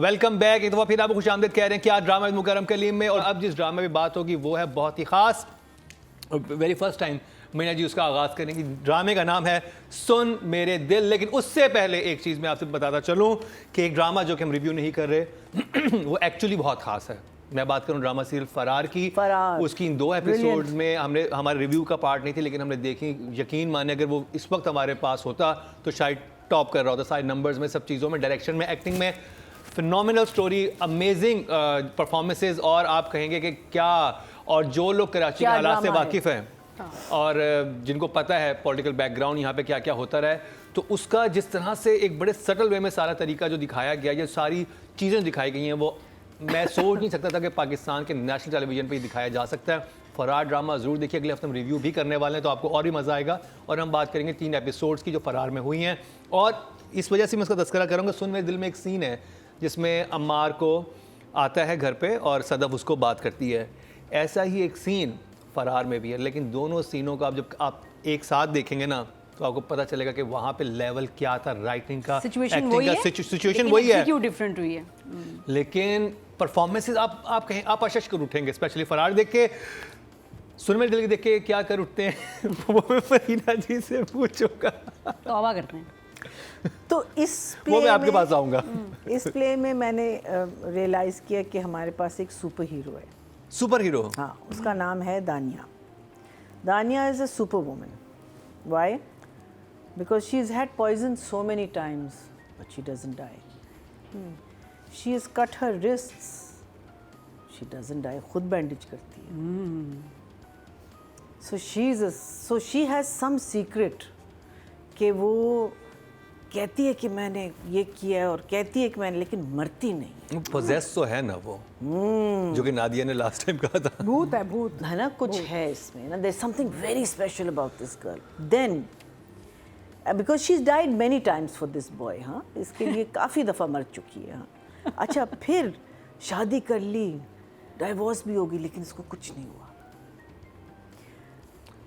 Welcome back. एक दफ़ा फिर आपको खुशामदीद कह रहे हैं कि आज ड्रामा मुकर्रम कलीम में, और अब जिस ड्रामा में बात होगी वो है बहुत ही ख़ास, very first time Meena ji उसका आगाज़ करेंगी। ड्रामे का नाम है सुन मेरे दिल। लेकिन उससे पहले एक चीज़ मैं आपसे बताता चलूँ कि एक ड्रामा जो कि हम रिव्यू नहीं कर रहे वो एक्चुअली बहुत ख़ास है। मैं बात करूँ ड्रामा सीरियल फरार की। उसकी इन 2 एपिसोड्स में हमने, हमारे रिव्यू का पार्ट नहीं थी लेकिन हमने देखी। यकीन माने अगर वो इस वक्त हमारे पास होता तो शायद टॉप कर रहा होता, सारे नंबर्स में, सब चीज़ों में, डायरेक्शन में, एक्टिंग में। फिनोमिनल स्टोरी, अमेजिंग परफॉर्मेंसेज, और आप कहेंगे कि क्या। और जो लोग कराची के हालात से वाकिफ़ हैं और जिनको पता है पॉलिटिकल बैकग्राउंड यहाँ पे क्या क्या होता रहा है, तो उसका जिस तरह से एक बड़े सटल वे में सारा तरीका जो दिखाया गया, ये सारी चीज़ें दिखाई गई हैं, वो मैं सोच नहीं सकता था कि पाकिस्तान के नेशनल टेलीविज़न पे दिखाया जा सकता है। फरार ड्रामा ज़रूर देखिए, अगले हफ्ते हम रिव्यू भी करने वाले हैं तो आपको और भी मज़ा आएगा। और हम बात करेंगे 3 एपिसोड्स की जो फरार में हुई हैं, और इस वजह से मैं उसका तस्करा करूँगा। सुन मेरे दिल में एक सीन है जिसमें अम्मार को आता है घर पे और सदफ उसको बात करती है। ऐसा ही एक सीन फरार में भी है, लेकिन दोनों सीनों का जब आप एक साथ देखेंगे ना तो आपको पता चलेगा कि वहाँ पे लेवल क्या था, राइटिंग का, सिचुएशन वही है, क्यों डिफरेंट हुई है। लेकिन परफॉर्मेंसेस आप कहें, आप अशश कर उठेंगे। स्पेशली फरार देख के, सुन मेरे दिल के देख के क्या कर उठते हैं वो मैं फरीना जी से पूछूंगा। तौबा करते हैं। तो इस प्ले वो मैं आपके पास आऊँगा। इस प्ले में मैंने रियलाइज़ किया कि हमारे पास एक सुपर हीरो है। Superhero? हाँ, उसका नाम है Dania. Dania is a superwoman. Why? Because she is had poison so many times but she doesn't die. She is cut her wrists, she doesn't die. खुद बैंडेज करती है। So she has some secret कि वो कहती है कि मैंने ये किया है, और कहती है कि मैंने, लेकिन मरती नहीं। पोजेस तो है ना वो, जो कि नादिया ने लास्ट टाइम कहा था। भूत है, भूत है ना, कुछ है इसमें ना। There is something very special about this girl. Then because she is died many times for this boy. हाँ, इसके लिए काफ़ी दफ़ा मर चुकी है। हाँ, अच्छा, फिर शादी कर ली, डाइवोर्स भी होगी, लेकिन इसको कुछ नहीं हुआ।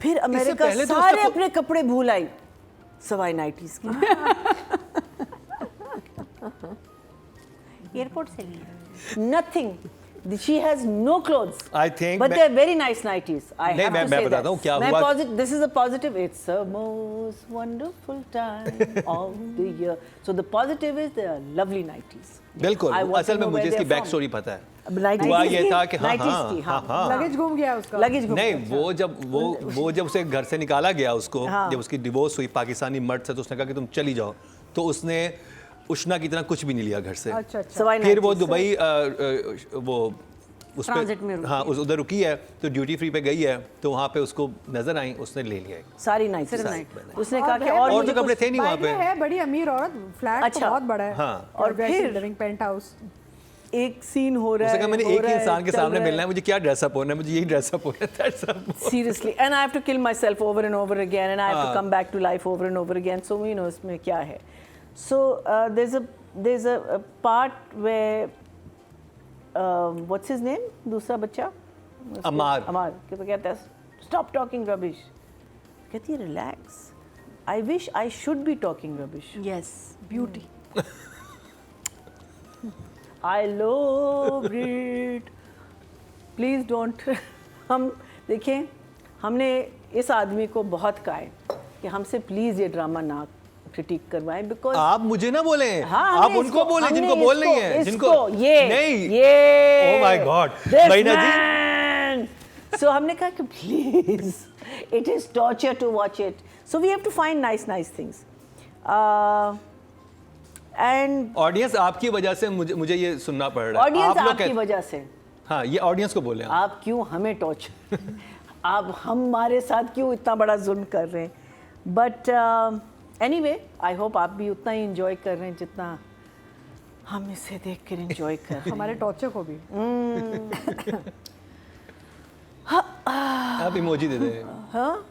फिर अमेरिका सारे अपने कपड़े भूल आई सवाई नाइटीज की। एयरपोर्ट से लिए Nothing. She has no clothes. I think, but they're very nice nighties. I have to say मैं बताता हूँ क्या हुआ। This is a positive. It's a most wonderful time of the year. So the positive is they are lovely nighties. बिल्कुल, असल में मुझे इसकी बैक स्टोरी पता है। हुआ ये था कि लगेज गुम गया उसका। लगेज गुम नहीं, वो जब उसे घर से निकाला गया उसको, जब उसकी डिवोर्स हुई पाकिस्तानी मर्द से, तो उसने कहा कि तुम चली जाओ, तो उसने उष्णा की तरह कुछ भी नहीं लिया घर से। अच्छा। फिर वो दुबई वो उस पे, हाँ, उधर रुकी है, तो ड्यूटी फ्री पे गई है, तो वहाँ पे उसको नजर आई, उसने ले लिया सारी नाइट। उसने कहा कि और जो कपड़े थे नहीं वहाँ पे। है बड़ी अमीर औरत, फ्लैट अच्छा, बहुत बड़ा है। हाँ, और फिर लिविंग पेंट हाउस। एक सीन हो रहा है, मैंने एक ही इंसान के सामने मिलना है, मुझे क्या ड्रेसअप होना है, मुझे यही ड्रेसअप होना है। Seriously, and I have to kill myself over and over again, and I have to come back to life over and over again. So you know इसमें क्या है। So there's a part where what's his name? दूसरा बच्चा अमार क्या कहता है? Stop talking rubbish. कहती है relax. I wish I should be talking rubbish. Yes, beauty. I love it. Please don't. हम देखें, हमने इस आदमी को बहुत कहा है कि हमसे प्लीज ये ड्रामा ना क्रिटिक करवाएं, बिकॉज आप मुझे ना बोले। हाँ, आप उनको बोले जिनको बोल नहीं है, जिनको नहीं। ओह माय गॉड महीना जी। सो हमने कहा कि please, it is torture to watch it, so we have to find nice things. And audience आपकी वजह से मुझे ये सुनना पड़ रहा है। ऑडियंस आपकी वजह से। हाँ, ये ऑडियंस को बोले आप क्यों हमें टॉर्चर आप हमारे साथ क्यों इतना बड़ा जुल्म कर रहे हैं। बट एनीवे, आई होप आप भी उतना ही इंजॉय कर रहे हैं जितना हम इसे देख कर इंजॉय कर रहे हैं। हमारे टॉर्चर को भी। आप इमोजी दे दें। हाँ,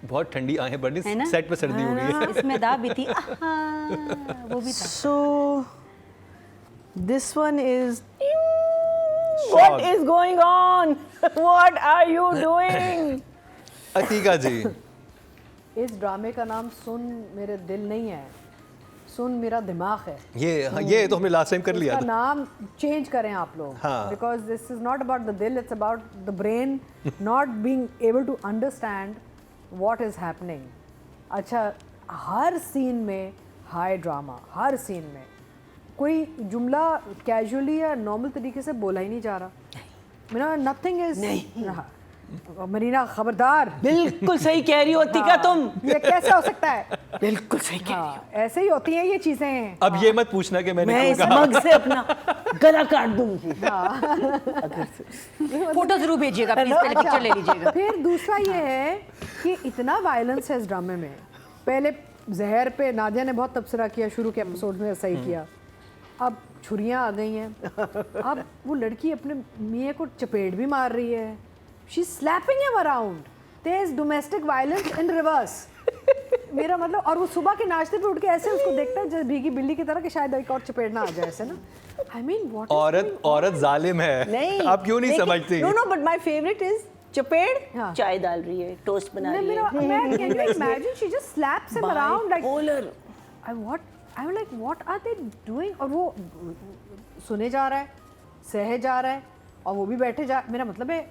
बहुत ठंडी आहें बढ़ रही, सेट पे सर्दी हो गई है। इसमें दा भी थी, वो भी था। So this one is what is going on, what are you doing? Atiqa ji, इस ड्रामे का नाम सुन मेरे दिल नहीं है, सुन मेरा दिमाग है, ये तो हमने लास्ट टाइम कर लिया इसका था। नाम चेंज करें आप लोग, हाँ। Because this is not about the दिल, it's about the brain not being able to understand what is happening. अच्छा, हर सीन में हाई ड्रामा, हर सीन में कोई जुमला कैजुअली या नॉर्मल तरीके से बोला ही नहीं जा रहा। मेरा नथिंग इज मरीना, खबरदार, बिल्कुल सही कह रही होती का तुम। ये कैसे हो सकता है? बिल्कुल सही कह हाँ, ऐसे ही होती हैं ये चीजें। अब ये मत पूछना कि मैंने मैं क्यों इस कहा। मग से अपना गला काट दूंगी। फोटो जरूर भेजिएगा प्लीज, पहले पिक्चर ले लीजिएगा। फिर दूसरा ये है कि इतना वायलेंस है इस ड्रामे में। पहले जहर पे नादिया ने बहुत तबसरा किया, शुरू के एपिसोड में ऐसा ही किया। अब छुरियां आ गई हैं। अब वो लड़की अपने मियाँ को चपेट भी मार रही है। She slapping him around. There is domestic violence in reverse. मेरा मतलब, और वो सुबह के नाश्ते पे उठ के ऐसे उसको देखता है जैसे भीगी बिल्ली की तरह कि शायद एक और चपेट ना आ जाए, ऐसे ना। आई मीन व्हाट, औरत जालिम है। नहीं, आप क्यों नहीं समझती? No but my favourite is चपेड़ हाँ। चाय डाल रही है, टोस्ट बना रही है। मैं can you imagine she just slaps him around like Bipolar. I'm like, what are they doing? और वो सुने जा रहा है, सहे जा रहा है, और वो भी बैठे जा, मेरा मतलब है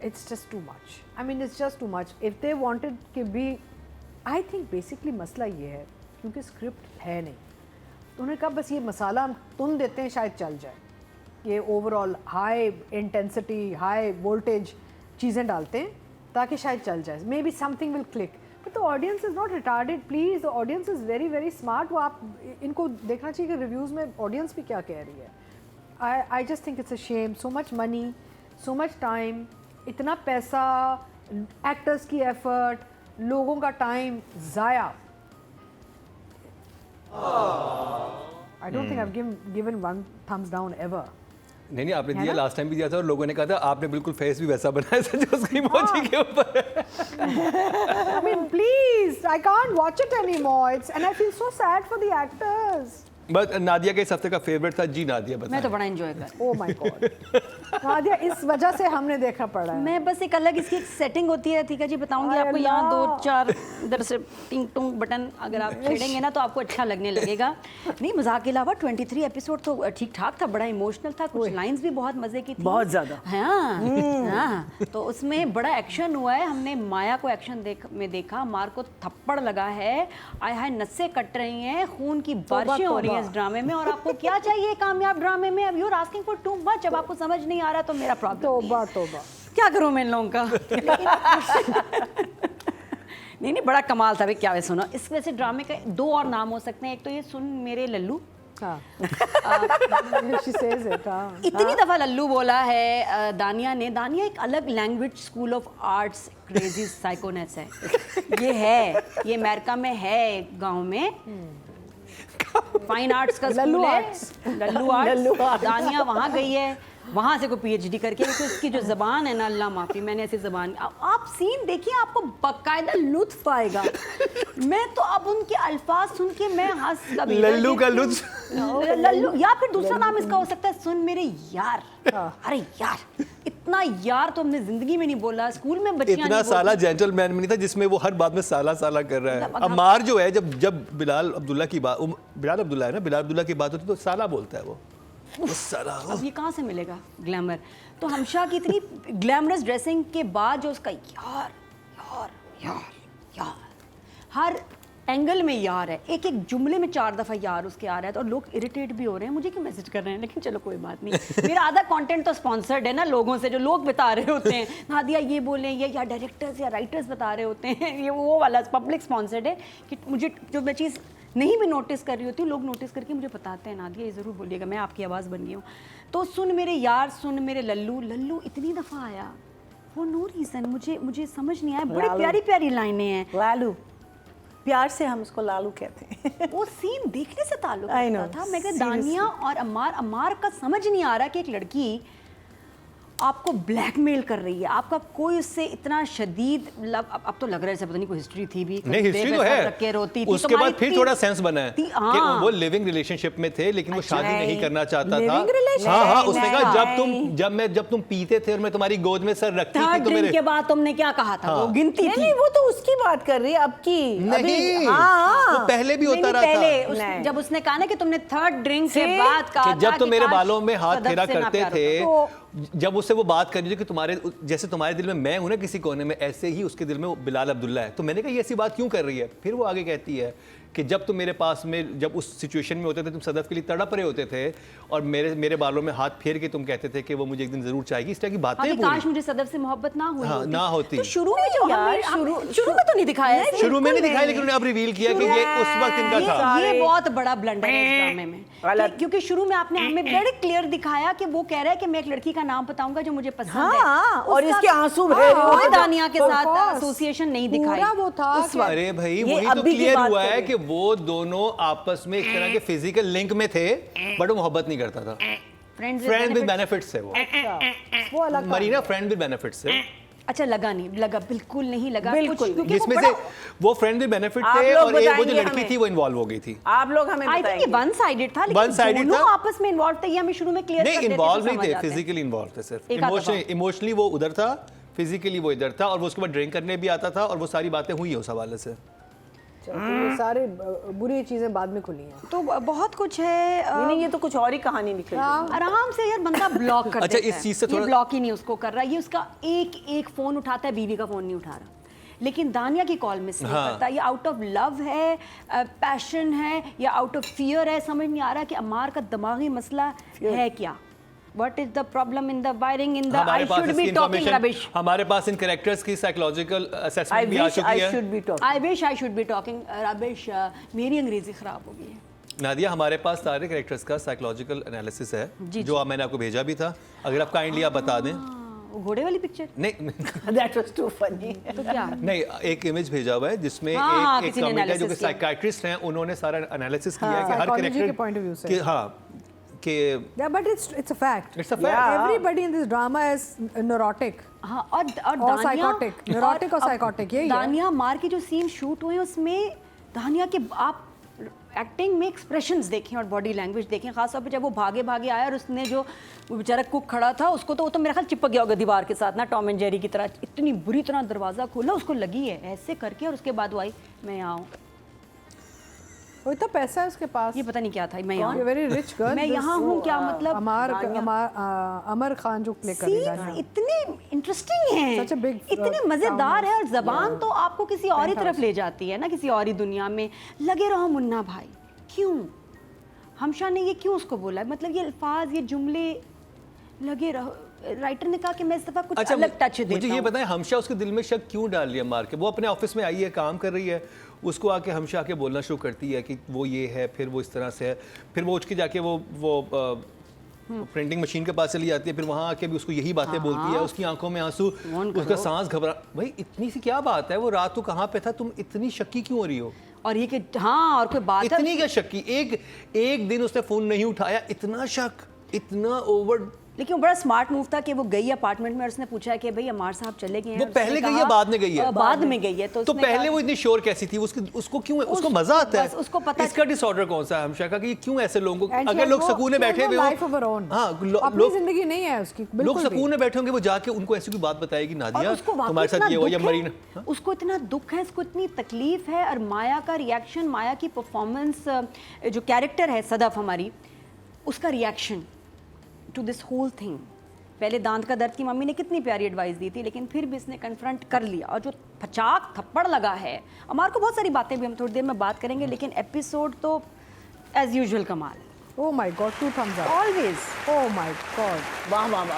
it's just too much. I mean, it's just too much. If they wanted to be, I think basically मसला ये है क्योंकि स्क्रिप्ट है नहीं, तो उन्होंने कहा बस ये मसाला हम तुम देते हैं शायद चल जाए, ये overall high intensity, high voltage चीज़ें डालते हैं ताकि शायद चल जाए, may be something will click. But the audience is not retarded, please, the audience is very very smart. वो आप इनको देखना चाहिए कि रिव्यूज़ में ऑडियंस भी क्या कह रही है। I just think it's a shame, so much money, so much time, इतना पैसा, एक्टर्स की एफर्ट, लोगों का टाइम ज़ाया। I don't think I have given one thumbs down ever. नहीं आपने दिया, लास्ट टाइम भी दिया था और लोगों ने कहा था आपने बिल्कुल फेस भी वैसा बनाया था जो उसकी इमोजी के ऊपर है। I mean, please, I can't watch it anymore. And I feel so sad for the actors. बस नादिया के इस हफ्ते का फेवरेट था जी। नादिया मैं बताएं। तो बड़ा एंजॉय कर, Oh my God. नादिया, इस वजह से हमने देखना पड़ा है। मैं बस एक अलग इसकी एक सेटिंग होती है, ठीक है जी, बताऊंगी आपको। यहाँ 2-4 इधर से टिंग टुंग बटन अगर आप छेड़ेंगे ना तो आपको अच्छा लगने लगेगा। नहीं, मजाक के अलावा 23 एपिसोड तो ठीक ठाक था, बड़ा इमोशनल था, कुछ लाइंस भी बहुत मजे की थी, बहुत ज़्यादा। हाँ, तो उसमें बड़ा एक्शन हुआ है। हमने माया को एक्शन में देखा, मार को थप्पड़ लगा है, आय हाय नसें कट रही हैं, खून की बारिशें हो रही हैं इस ड्रामे में। और आपको क्या चाहिए कामयाब ड्रामे में? अब you're asking for too much. जब आपको समझ नहीं आ रहा तो मेरा प्रॉब्लम तोबा तोबा। क्या करूं मैं इन लोगों का। नहीं, बड़ा कमाल था भाई। क्या वे सुनो, इस वजह से ड्रामे के 2 और नाम हो सकते हैं। एक तो ये सुन मेरे लल्लू, हाँ। She says it, हाँ। इतनी दफा लल्लू बोला है दानिया ने। दानिया एक अलग language school of arts crazy psychoness है। ये अमेरिका में है, गांव में फाइन आर्ट्स का स्कूल है, लल्लू आर्ट्स। दानिया वहाँ गई है, वहाँ से कोई PhD करके, क्योंकि उसकी जो ज़बान है ना, अल्लाह माफ़ी, मैंने ऐसी ज़बान, आप सीन देखिए आपको बाकायदा लुत्फ आएगा। मैं तो अब उनके अल्फाज सुन के मैं हंस, कभी लल्लू का लुत्फ, लल्लू, या फिर दूसरा नाम इसका हो सकता है सुन मेरे यार। अरे यार, इतना यार तो हमने जिंदगी में नहीं बोला, स्कूल में बच्चियां इतना नहीं साला बोलती। जेंटलमैन में नहीं था जिसमें वो हर बात में साला साला कर रहा है। मतलब अम्मार जो है, जब बिलाल अब्दुल्ला की बात, बिलाल अब्दुल्ला है ना, बिलाल अब्दुल्ला की बात होती तो साला बोलता है वो साला। अब ये कहाँ से मिलेगा ग्लैमर? तो हमशा की इतनी ग्लैमरस ड्रेसिंग के बाद जो उसका यार यार यार यार, हर एंगल में यार है, एक एक जुमले में 4 दफ़ा यार उसके आ रहा है, तो लोग इरिटेट भी हो रहे हैं। मुझे क्यों मैसेज कर रहे हैं, लेकिन चलो कोई बात नहीं। मेरा आधा कंटेंट तो स्पॉन्सर्ड है ना लोगों से, जो लोग बता रहे होते हैं, नादिया ये बोले, ये या डायरेक्टर्स या राइटर्स बता रहे होते हैं, ये वो वाला पब्लिक स्पॉन्सर्ड है कि मुझे जो मैं चीज़ नहीं भी नोटिस कर रही होती हूँ, लोग नोटिस करके मुझे बताते हैं, नादिया ये ज़रूर बोलिएगा, मैं आपकी आवाज़ बन गई हूँ। तो सुन मेरे यार, सुन मेरे लल्लू, लल्लू इतनी दफ़ा आया फॉर नो रीज़न, मुझे समझ नहीं आया। बड़ी प्यारी प्यारी लाइनें हैं। लालू, प्यार से हम उसको लालू कहते हैं। वो सीन देखने से ताल्लुक I know, रखता था। मैं दानिया और अम्मार का समझ नहीं आ रहा कि एक लड़की आपको ब्लैकमेल कर रही है, आपका कोई उससे इतना शदीद अब तो लग रहा है जैसे पता नहीं कोई हिस्ट्री थी भी, नहीं हिस्ट्री तो है, रख के रोती थी, उसके बाद फिर थोड़ा सेंस बना है कि हाँ। वो लिविंग रिलेशनशिप में थे लेकिन वो शादी नहीं करना चाहता था। Living relationship? हाँ हाँ, उसने कहा नहीं। जब तुम पीते थे और मैं तुम्हारी गोद में सर रखती थी थर्ड तो ड्रिंक मेरे के बाद तुमने क्या कहा था? वो गिनती नहीं थी। नहीं, वो तो उसकी बात कर रही है अब की। नहीं, हाँ वो पहले भी होता नहीं, रहा था। पहले नहीं। जब उसने कहा ना कि तुमने थर्ड ड्रिंक के See? बाद कहा कि जब था तुम कि मेरे काश बालों में हाथ सदफ फेरा से ना करते प्यार थे, होता। जब उससे वो बात कर रही थी कि तुम्हारे जैसे तुम्हारे दिल में मैं हूं ना किसी कोने में, ऐसे ही उसके दिल में वो बिलाल अब्दुल्ला है। तो मैंने कहा ये ऐसी बात क्यों कर रही है? फिर वो आगे कहती है कि जब तुम मेरे पास में, जब उस सिचुएशन में होते थे, तुम सदफ के लिए तड़प रहे होते थे और मेरे बालों में हाथ फेर के तुम कहते थे कि वो मुझे एक दिन जरूर चाहेगी। इस तरह की बातें हाँ, कि पूरी। काश मुझे सदफ से मोहब्बत ना हुई हाँ, होती। ना होती। तो शुरू में जो यार, शुरू में तो नहीं दिखाया ऐसे। शुरू में नहीं बिल्कुल दिखाया लेकिन उन्होंने अब रिवील किया कि ये उस वक्त इनका था। ये बहुत बड़ा ब्लंडर है इस ड्रामे में गलत। क्योंकि शुरू में आपने हमें बड़े क्लियर दिखाया कि वो कह रहा है कि मैं एक लड़की का नाम बताऊंगा जो मुझे पसंद है। हाँ, और उसका इसके आंसू बह रहे कोई होते थे। दानिया के Of साथ course. एसोसिएशन नहीं दिखाई पूरा वो था उस कि- वक्त। अरे भाई ये वही तो अभी की क्लियर बात हुआ कर है रहे कि वो दोनों आपस में एक तरह के फिजिकल लिंक में थे बट वो मोहब्बत नहीं करता था। फ्रेंड फ्रेंड विद बेनिफिट्स है वो अलग मरीना, फ्रेंड विद बेनिफिट्स है अच्छा लगा नहीं लगा, बिल्कुल नहीं लगा बिल्कुल कुछ, नहीं। क्योंकि वो जिसमें बड़ा- से वो फ्रेंड विद बेनिफिट आप थे लोग और वो जो बताएंगे लड़की हमें। थी वो इन्वॉल्व हो गई थी। आप लोग हमें आई थिंक ये बताएंगे। वन साइडेड था, One sided लेकिन दोनों था। आपस में इन्वॉल्व थे, ये हमें शुरू में क्लियर नहीं कर देते इन्वॉल्व तो नहीं समझ थे, आते। फिजिकली इन्वॉल्व थे सिर्फ। एक आधा इमोशनली वो उधर था, फिजिकली वो इधर था और वो उसके बाद ड्रिंक करने भी आता था और वो सारी बातें हुई है उस हवाले से। तो ये सारे बुरी चीजें बाद में खुली हैं। तो बहुत कुछ है नहीं ये तो कुछ और ही कहानी निकल गई। आराम से यार बंदा ब्लॉक कर अच्छा, देता इस है। चीज़ से ये थोड़ा- ब्लॉक ही नहीं उसको कर रहा, ये उसका एक फोन उठाता है, बीवी का फोन नहीं उठा रहा। लेकिन दानिया की कॉल मिस नहीं हाँ। करता। ये आउट ऑफ लव है, पैशन है या आउट ऑफ फियर है, समझ नहीं आ रहा कि अमार का दिमागी मसला है क्या। What is the problem in the wiring in the I should be talking rubbish. हमारे पास इन कैरेक्टर्स की साइकोलॉजिकल असेसमेंट भी आ चुकी I है। should be talking. I wish I should be talking rubbish. मेरी अंग्रेजी खराब हो गई है। नादिया हमारे पास सारे कैरेक्टर्स का साइकोलॉजिकल एनालिसिस है जी, जो मैंने आपको भेजा भी था, अगर आप काइंडली आप बता दें। वो घोड़े वाली पिक्चर नहीं That was too funny. तो क्या नहीं, एक इमेज भेजा हुआ है जिसमें हाँ, एक किसी ने कमेंट है जो कि analysis किया। साइकाइट्रिस्ट हैं, उन्होंने सारा एनालिसिस किया है कि हर Psychology के कैरेक्टर point of view से। कि हाँ कि Yeah, but it's a fact. It's a fact. Yeah. Everybody in this drama is neurotic. हाँ और और psychotic, neurotic और अब psychotic, यही है। दानिया मार के जो सीन शूट हुए उसमें दानिया के आप एक्टिंग में एक्सप्रेशंस देखें और बॉडी लैंग्वेज देखें, खासतौर पे जब वो भागे भागे आया और उसने जो वो बेचारा कुक खड़ा था उसको तो वो तो मेरा ख्याल चिपक गया होगा दीवार के साथ ना, टॉम एंड जेरी की तरह। इतनी बुरी तरह दरवाज़ा खोला, उसको लगी है ऐसे करके और उसके बाद वो आई मैं यहाँ हूँ। वो इतना पैसा है उसके पास। ये पता नहीं क्या था, मैं यहाँ You're a very rich girl. मैं यहाँ हूँ क्या मतलब। अमर खान जो प्ले कर रही है सीन्स इतने इंटरेस्टिंग हैं, Such a big, इतने मजेदार है और जबान yeah. तो आपको किसी और ही तरफ ले जाती है ना, किसी और ही दुनिया में। लगे रहो मुन्ना भाई, क्यों हमशा ने ये क्यों उसको बोला, मतलब ये अल्फाज ये जुमले लगे रहो। राइटर ने कहा कि मैं इस दफा कुछ अलग टच देता मुझे ये हूं। बताएं हमशा उसके दिल में शक क्यों डाल लिया मार के? वो अपने ऑफिस में आई है, काम कर रही है, उसको आके हमशा आके बोलना शुरू करती है कि वो ये है, फिर वो इस तरह से है, फिर वो उठ के जाके वो प्रिंटिंग मशीन के पास चली जाती है, फिर वहाँ आके भी उसको यही बातें बोलती है, उसकी आंखों में आंसू, उसका सांस घबरा। भाई इतनी सी क्या बात है, वो रात को कहाँ पे था, तुम इतनी शक्की क्यों हो रही हो? और ये कि हाँ और कोई बात है इतनी क्या शक्की? एक दिन उसने फोन नहीं उठाया, इतना शक, इतना ओवर। लेकिन वो बड़ा स्मार्ट मूव था कि वो गई अपार्टमेंट में और उसने पूछा कि भाई अमार साहब चले गए हैं। वो उसने पहले गई कहा, है बाद में गई है? बाद में गई है। तो तो उसने पहले कहा- वो इतनी श्योर कैसी थी? उसको क्यों है? उसको मजा आता बस उसको है। पता- इसका डिसऑर्डर कौन सा है हमशा का कि ये क्यों ऐसे लोगों को, And she अगर has लोग no- सुकून में she has बैठे no हुए life of her own. हाँ अपनी लोग जिंदगी नहीं है उसकी लोग बिल्कुल भी। सुकून में बैठे होंगे, वो जाके उनको ऐसी कोई बात बताएगी और नादिया उसको वाकई तुम्हारे साथ इतना ये हुआ या दुख है, मरीना। उसको इतना दुख है, उसको इतनी तकलीफ है। और माया का रिएक्शन, माया की परफॉर्मेंस, जो कैरेक्टर है सदफ हमारी, उसका reaction to this whole thing. पहले दांत का दर्द की मम्मी ने कितनी प्यारी एडवाइस दी थी, लेकिन फिर भी इसने कन्फ्रंट कर लिया और जो फचाक थप्पड़ लगा है। अमार को बहुत सारी बातें भी हम थोड़ी देर में बात करेंगे, लेकिन एपिसोड तो एज यूजुअल कमाल। Oh my God, 2 thumbs up. Always Oh my God. वाह वाह वाह,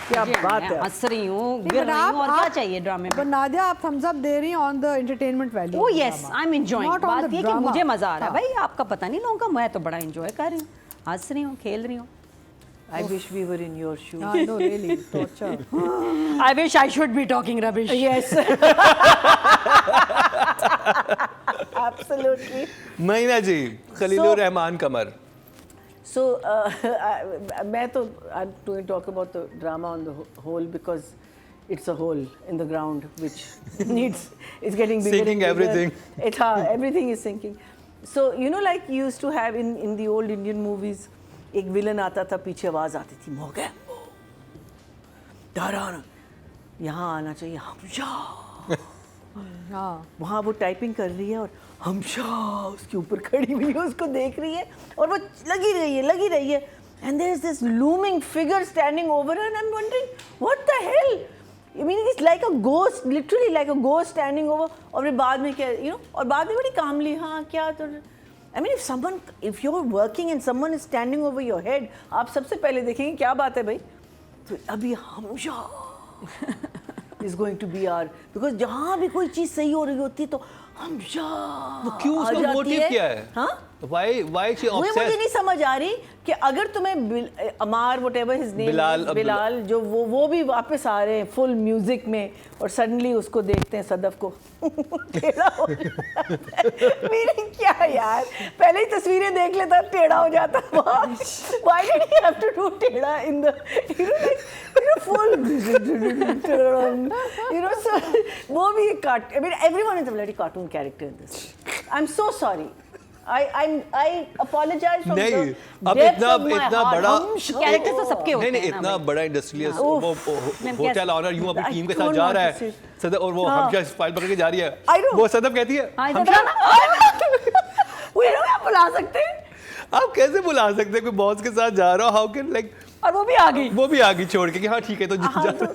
क्या बात है। हंस रही हूँ, नहीं, गिर but रही हूँ, और आप- क्या चाहिए ड्रामे But में। नादिया आप thumbs up दे रही हैं on the entertainment value. ओ of the yes, drama. I am enjoying. Not on बात the ये कि drama. मुझे मजा आ रहा है। हाँ. भाई आपका पता नहीं लोगों का, मैं तो बड़ा एंजॉय कर रही हूँ, हंस रही हूँ, खेल रही हूँ। I wish we were in your shoes. I know, really, torture. I wish I should be talking rubbish. Yes. Absolutely. महीना जी, खलीलुर रहमान कमर। So मैं तो I'm going to talk about the drama on the whole because it's a hole in the ground which needs it's getting bigger. Sinking and bigger. everything. Everything is sinking. So you know like you used to have in the old Indian movies एक villain आता था पीछे आवाज आती थी मोगे डराना यहाँ आना चाहिए हमशा हाँ वहाँ वो टाइपिंग कर रही है और हमशा उसके ऊपर खड़ी हुई है उसको देख रही है और वो लगी रही है and there is this looming figure standing over her and I'm wondering what the hell I mean it's like a ghost literally like a ghost standing over और फिर बाद में क्या you know और बाद में बड़ी कामली हाँ क्या तो I mean if you're working and someone is standing over your head आप सबसे पहले देखेंगे क्या बात है भाई तो अभी हमशा is going to be our because जहाँ भी कोई चीज़ सही हो रही होती है तो हमशा वो क्यों उसका मोटिव क्या है? हाँ Why she मुझे obsessed? नहीं समझ आ रही कि अगर तुम्हें अमार whatever his name बिलाल जो वो भी वापस आ रहे हैं फुल म्यूजिक में और सडनली उसको देखते हैं सदफ को टेढ़ा हो जाता है मीनिंग क्या यार पहले ही तस्वीरें देख लेता टेढ़ा हो जाता why did he have to do टेढ़ा in the full so वो भी I mean everyone is a bloody cartoon character in this I'm so sorry I apologize from नहीं, the अब depth इतना of my इतना heart. बड़ा character तो सबके होते हैं नहीं ना इतना भाई। बड़ा इंडस्ट्रियलिस्ट उफ, वो होटल ऑनर यूं अपनी I टीम के don't साथ जा want रहा to say है it. सदफ और वो हाँ। हमशा फाइल पकड़ के जा रही है I know. वो सदफ कहती है हाँ, हमशा वो आप बुला सकते हैं आप कैसे बुला सकते हैं कोई बॉस के साथ जा रहा हो हाउ कैन लाइक और वो भी आ गई वो भी आगे छोड़ के कि हाँ ठीक है तो हाँ, जा तो,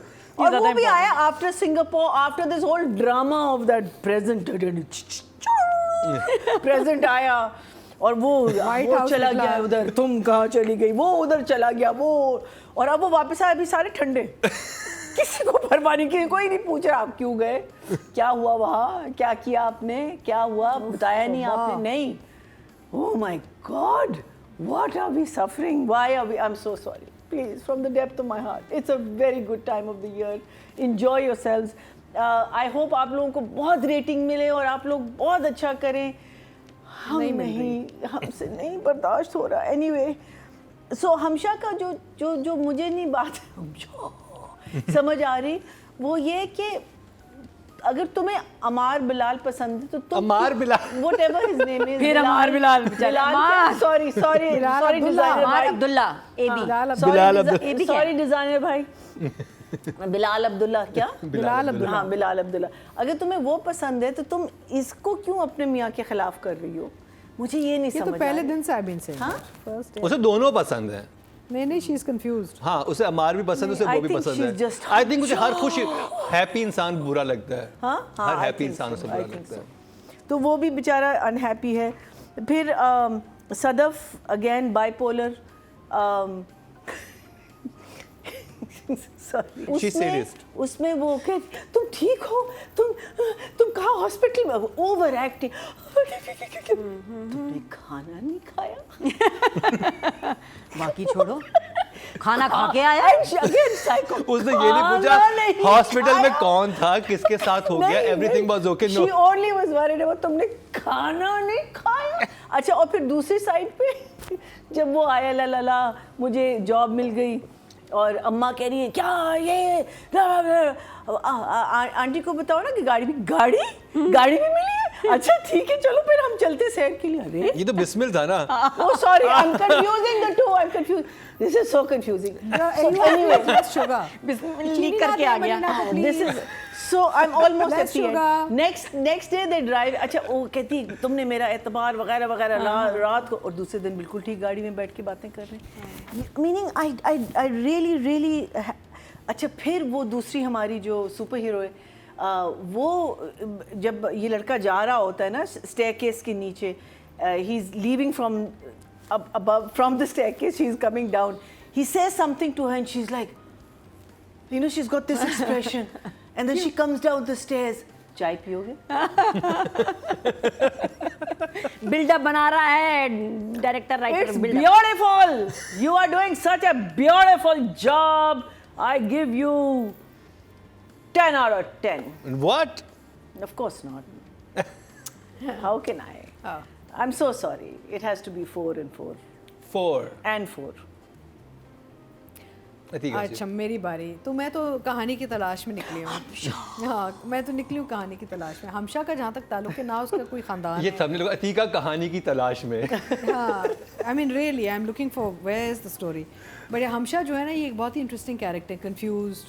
और वो भी आया after Singapore after this whole drama of that present आया और वो House चला निकला। गया उधर तुम कहाँ चली गई वो उधर चला गया वो और अब वो वापस आए अभी सारे ठंडे किसी को परवाह नहीं की कोई नहीं पूछ रहा आप क्यों गए क्या हुआ वहाँ क्या किया आपने क्या हुआ बताया नहीं आपने नहीं Oh my God, what are we suffering? Why are we? I'm so sorry. Please, from the depth of my heart. It's a very good time of the year. Enjoy yourselves. I hope आप लोगों को बहुत rating मिले और आप लोग बहुत अच्छा करें. हम नहीं हमसे नहीं बर्दाश्त हो रहा. Anyway, so हमशा का जो मुझे नहीं बात हमशा समझ आ रही वो ये कि अगर तुम्हें अमार बिलाल पसंद है तो तुम अमार Bilal whatever his name is फिर अमार बिलाल sorry designer भाई Abdullah AB Bilal Abdullah sorry designer भाई बिलाल अब्दुल्ला क्या बिलाल अब्दुल्ला। हाँ बिलाल अब्दुल्ला अगर तुम्हें वो पसंद है तो तुम इसको क्यों अपने मियाँ के खिलाफ कर रही हो मुझे ये नहीं ये समझ तो पहले दिन से आई बीन से हाँ? फर्स्ट उसे दोनों पसंद है नहीं शी इज कंफ्यूज्ड हाँ उसे अमार भी पसंद है उसे I वो भी think पसंद she's है just आई थिंक मुझे हर खुश हैप्पी इंसान बुरा लगता है हाँ हर I हैप्पी think इंसान so, उसे I बुरा think लगता है so. तो वो भी बेचारा अनहैप्पी है फिर Sadaf again bipolar She's sadist. उसमें वो कह तुम ठीक हो तुम कहाँ हॉस्पिटल में ओवर एक्टिंग तुमने खाना नहीं खाया बाकी छोड़ो खाना खा के आया उसने ये नहीं पूछा हॉस्पिटल में कौन था किसके साथ हो गया everything was okay no She only was worried about तुमने खाना नहीं खाया अच्छा और फिर दूसरी साइड पे जब वो आया ला ला ला मुझे जॉब मिल गई और अम्मा कह रही है क्या ये आंटी को बताओ ना कि गाड़ी भी मिली है अच्छा ठीक है चलो फिर हम चलते सैर के लिए अरे ये तो बिस्मिल था ना oh sorry I'm confusing the two I'm confused this is so confusing anyway sugar leak करके आ गया this is so I'm almost Less at the sugar. end next day they drive अच्छा वो कहती तुमने मेरा एतबार वगैरह वगैरह रात को और दूसरे दिन बिल्कुल ठीक गाड़ी में बैठ के बातें कर रहे हैं मीनिंग I really अच्छा फिर वो दूसरी हमारी जो सुपर हीरो है वो जब ये लड़का जा रहा होता है ना स्टेयरकेस के नीचे he is leaving from above from the staircase she is coming down he says something to her and she's like you know she's got this expression and then she comes down the stairs चाय पियोगे buildup बना रहा है director writer It's beautiful. You are doing such a beautiful job. I give you 10 out of 10. what Of course not. How can I? I'm so sorry. It has to be 4 and 4. 4 and 4. Atika जी अच्छा मेरी बारी। तो मैं तो कहानी की तलाश में निकली हूँ। हाँ मैं तो निकली हूँ कहानी की तलाश में। हमशा का जहाँ तक ताल्लुक है ना उसका कोई ख़ानदान ये है। सबने लोग अतीका कहानी की तलाश में हाँ I mean really I am looking for where is the story. But हमशा जो है ना ये एक बहुत ही interesting character, confused,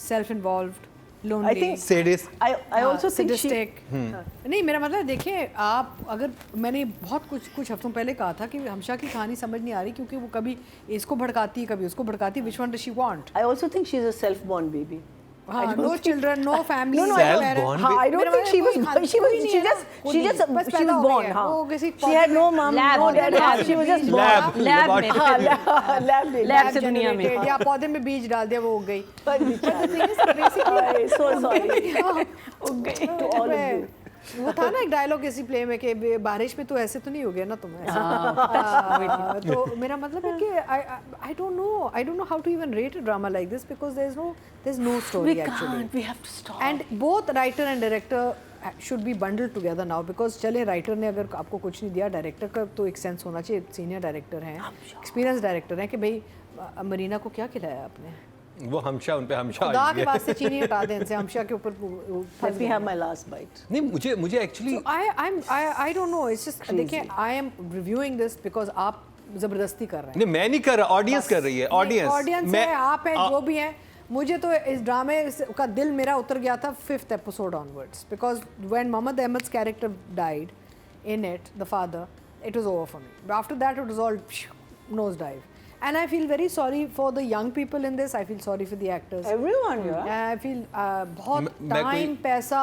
self involved, I lonely, think sadist I also think she. sadistic। नहीं मेरा मतलब है, देखिए आप अगर मैंने बहुत कुछ हफ्तों पहले कहा था कि हमशा की कहानी समझ नहीं आ रही क्योंकि वो कभी इसको भड़काती है कभी उसको भड़काती है। Which one does she want? I also think she's a self-born baby. हाँ, no children, no family, No, no Self-born हाँ, I don't मेरा think she was. मतलब She was. कोई नहीं She है ना, just. कोई She नहीं, just. बस She पैदा was हो born. गई है, हाँ. वो किसी She had no mom, Lab, no dad. हाँ, she was just born. Lab lab में हाँ, lab baby. लैब से दुनिया में। generated, या पौधे में बीज डाल दिया वो उग गई। But बेचारी। Basically So sorry. Okay, to all of you. वो था ना एक डायलॉग इसी प्ले में कि बारिश में तो ऐसे तो नहीं हो गया ना तुम ऐसे। तो मेरा मतलब है कि I don't know how to even rate a drama like this because there's no story We actually. can't. We have to stop. And both writer and director should be bundled together now because चले writer ने अगर आपको कुछ नहीं दिया, director का तो एक सेंस होना चाहिए। सीनियर डायरेक्टर हैं, एक्सपीरियंस डायरेक्टर हैं कि भाई मरीना को क्या खिलाया आपने? वो हमशा उन पे हमशा खुदा आई के है। वास्ते चीनी हटा दें इनसे, हमशा के ऊपर Let me have my last bite. नहीं मुझे actually I don't know, it's just देखिए I am reviewing this because आप ज़बरदस्ती कर रहे हैं। नहीं मैं नहीं कर रहा, ऑडियंस कर रही है। ऑडियंस है, आप हैं, जो भी हैं। मुझे तो इस ड्रामे का दिल मेरा उतर गया था 5th episode onwards because when Mohammed Ahmed's character died in it, the father, it was over for me. But after that it was all nosedive. And I feel very sorry for the young people in this. I feel sorry for the actors. Everyone, yeah. I feel बहुत मैं time, पैसा,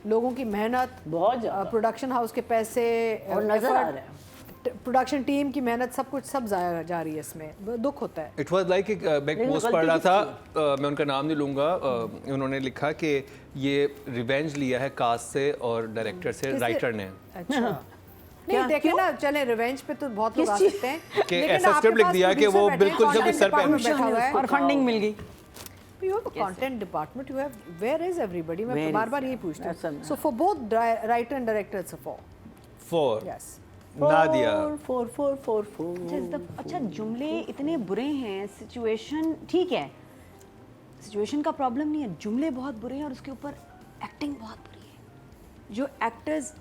लोगों की मेहनत, बहुत ज़्यादा। Production house के पैसे और नज़र आ रहा है। प्रोडक्शन टीम की मेहनत सब कुछ सब जाया जा रही है इसमें। दुख होता है। इट वाज लाइक मैं एक पोस्ट पढ़ रहा था, मैं उनका नाम नहीं लूँगा, उन्होंने लिखा कि ये रिवेंज लिया है कास्ट से और डायरेक्टर से, राइटर ने। अच्छा नहीं देखे ना, चले रिवेंज पे तो बहुत लोग आ किस चीज़? सकते हैं कि लेकिन ऐसा आपके स्क्रिप्ट लिख पास दिया कि producer वो बैठे हैं, बिल्कुल जब content सर पे department बैठा हुआ है। और फंडिंग मिल गई। You have a content department. You have where is everybody? मैं Where बार is बार यही that? पूछती That's हूँ. a- So for both writer and director it's a 4. 4 Yes. Nadia. 4. अच्छा जुमले इतने बुरे हैं, सिचुएशन ठीक है, सिचुएशन का प्रॉब्लम नहीं है, जुमले बहुत बुरे हैं और उसके ऊपर एक्टिंग बहुत बुरी है। जो एक्टर्स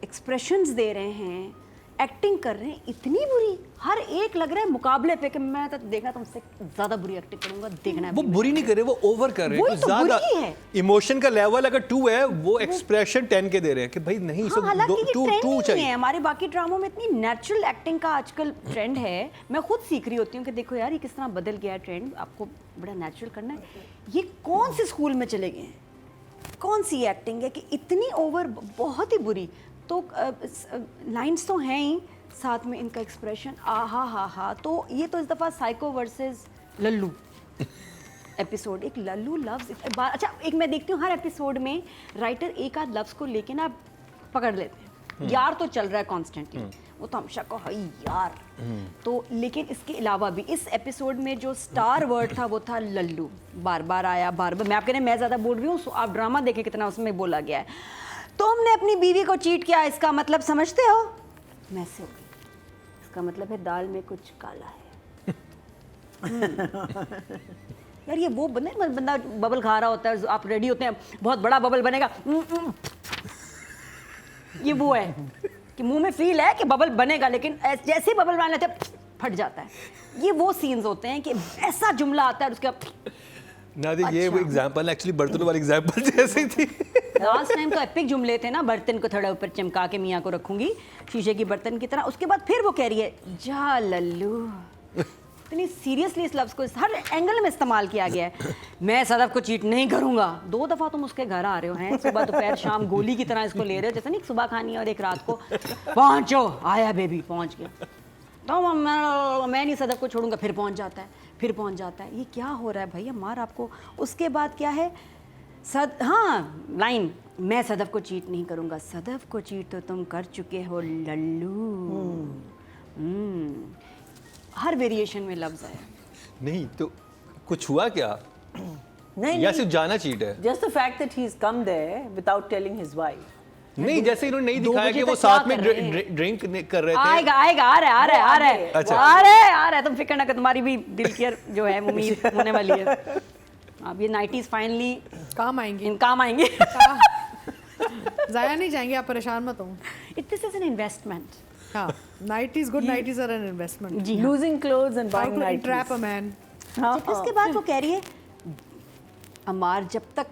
एक्सप्रेशंस दे रहे हैं, एक्टिंग कर रहे हैं, इतनी बुरी, हर एक लग रहा है मुकाबले पे कि मैं तो देखना तुमसे ज़्यादा बुरी एक्टिंग करूंगा, देखना है वो अभी बुरी नहीं कर रहे, वो ओवर कर रहे हैं। वही कुछ तो ज्यादा बुरी है। इमोशन का लेवल अगर 2 है, वो एक्सप्रेशन 10 के दे रहे हैं कि भाई नहीं, हाँ, हालांकि ये ट्रेंड नहीं है। चाहिए। हमारे बाकी ड्रामों में इतनी नेचुरल एक्टिंग का आजकल ट्रेंड है। मैं खुद सीख रही होती हूँ कि देखो यार ये किस तरह बदल गया है ट्रेंड, आपको बड़ा नेचुरल करना है। ये कौन से स्कूल में चले गए हैं, कौन सी एक्टिंग है कि इतनी ओवर, बहुत ही बुरी। तो लाइंस तो हैं ही, साथ में इनका एक्सप्रेशन हा। तो ये तो इस दफ़ा साइको वर्सेस लल्लू एपिसोड, एक लल्लू लव्स अच्छा, एक मैं देखती हूँ हर एपिसोड में राइटर एक आध लफ्ज़ को लेके ना पकड़ लेते हैं। यार तो चल रहा है कॉन्स्टेंटली, वो तो हमेशा को है यार। तो लेकिन इसके अलावा भी इस एपिसोड में जो स्टार वर्ड था वो था लल्लू, बार बार आया, बार बार। मैं आपके मैं ज़्यादा बोल रही हूँ, आप ड्रामा देखें कितना उसमें बोला गया है। तुमने अपनी बीवी को चीट किया, इसका मतलब समझते हो? मैं से हो गई, इसका मतलब है दाल में कुछ काला है। यार ये वो बंदा बबल खा रहा होता है, आप रेडी होते हैं, बहुत बड़ा बबल बनेगा, ये वो है कि मुंह में फील है कि बबल बनेगा, लेकिन जैसे ही बबल बनाने लेते फट जाता है। ये वो सीन्स होते हैं कि ऐसा जुमला आता है और उसके बाद नादिया, ये वो एग्जांपल एक्चुअली बर्तनों वाली एग्जांपल जैसी थी। लास्ट टाइम तो एपिक जुमले थे ना, बर्तन को थोड़ा ऊपर चमका के मियाँ को रखूंगी शीशे की बर्तन की तरह। उसके बाद फिर वो कह रही है जा लल्लू। इतनी सीरियसली इस लफ्ज़ को हर एंगल में इस्तेमाल किया गया है। मैं सदफ को चीट नहीं करूंगा। 2 दफ़ा तुम उसके घर आ रहे हो हैं, सुबह दोपहर शाम गोली की तरह इसको ले रहे हो, जैसे नहीं सुबह खानी है और एक रात को। पहुँचो, आया बेबी, पहुँच गया। तो मैं नहीं सदफ को छोड़ूंगा, फिर पहुँच जाता है, फिर पहुँच जाता है। ये क्या हो रहा है भैया, मार आपको। उसके बाद क्या है, हाँ लाइन, मैं सदफ को चीट नहीं करूंगा, सदफ को चीट तो तुम कर चुके हो लल्लू। हर वेरिएशन में लफ्ज़ आया। नहीं तो कुछ हुआ क्या, नहीं या सिर्फ जाना चीट है? Just the fact that he's come there without telling his wife. नहीं, जैसे इन्होंने नहीं 2 दिखाया बजे कि वो तक साथ क्या में कर रहे हैं? ड्रिंक कर रहे थे। आएगा आएगा आ रहा है आ रहा है अच्छा। आ रहा है तुम फिक्र ना कर, तुम्हारी भी दिल की जो है उम्मीद होने वाली है। अब ये 90s फाइनली काम आएंगी, इन काम आएंगे। जाया नहीं जाएंगे, आप परेशान मत हो। This is an investment. हाँ, 90s good 90s are an investment. जी हाँ। Losing clothes and How buying to nighties. entrap a man. हाँ, इसके बाद वो कह रही है, अमार जब तक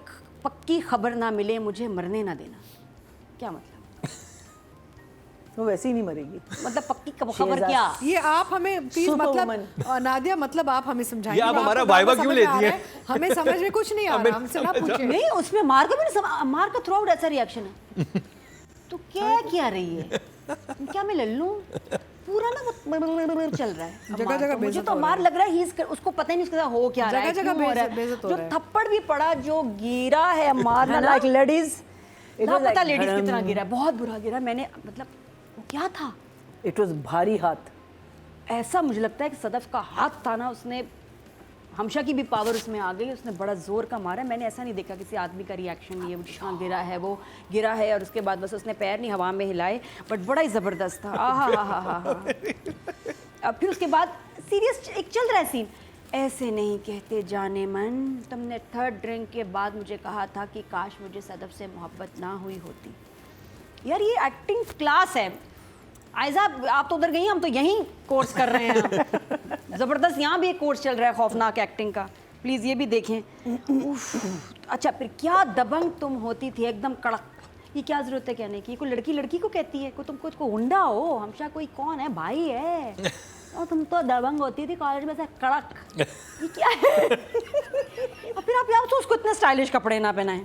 पक्की खबर ना मिले मुझे मरने ना देना। क्या मतलब? वो वैसे ही नहीं मरेगी। मतलब पक्की खबर शेहजाद। क्या? ये आप हमें प्लीज Superwoman. मतलब नादिया मतलब आप हमें समझाइए। ये आप आपको हमारा ड्रामा वाइवा क्यों समझ में लेती आ रहा हैं? है? हमें समझ में कुछ नहीं आ रहा, हमसे ना पूछे। नहीं, उसमें अमार का भी नहीं अमार का थ्रू आउट ऐसा रिएक्शन है। तो क्या रही है? क्या मैं लल्लू? पूरा ना चल रहा है जगह जगह मुझे बेइज्जत तो हो अमार लग रहा है उसको पता ही नहीं उसके साथ हो क्या रहा है, जगह-जगह क्यों हो रहा है। बेइज्जत हो जो रहा है। थप्पड़ भी पड़ा, जो गिरा है अमार ना, लाइक लेडीज ना was पता like लेडीज धड़म। कितना गिरा, बहुत बुरा गिरा। मैंने मतलब वो क्या था It was भारी हाथ। ऐसा, मुझे लगता है कि सदफ का हाथ था ना, उसने हमशा की भी पावर उसमें आ गई, उसने बड़ा जोर का मारा। मैंने ऐसा नहीं देखा किसी आदमी का रिएक्शन, ये कहाँ गिरा है, वो गिरा है और उसके बाद बस उसने पैर नहीं हवा में हिलाए, बट बड़ा ही ज़बरदस्त था। आहा। अब फिर उसके बाद सीरियस एक चल रहा है सीन, ऐसे नहीं कहते जाने मन, तुमने 3rd ड्रिंक के बाद मुझे कहा था कि काश मुझे सदफ से मोहब्बत ना हुई होती। यार ये एक्टिंग क्लास है। आयजा आप तो उधर गई, हम तो यहीं कोर्स कर रहे हैं। ज़बरदस्त यहाँ भी एक कोर्स चल रहा है खौफनाक एक्टिंग का, प्लीज़ ये भी देखें। उफ। अच्छा, फिर क्या दबंग तुम होती थी, एकदम कड़क। ये क्या ज़रूरत है कहने की? कोई लड़की लड़की को कहती है, कोई तुम को हुंडा हो, हमशा कोई कौन है, भाई है, और तुम तो दबंग होती थी कॉलेज में से कड़क। ये क्या है? और फिर आप यार तो उसको इतने स्टाइलिश कपड़े ना पहनाएं।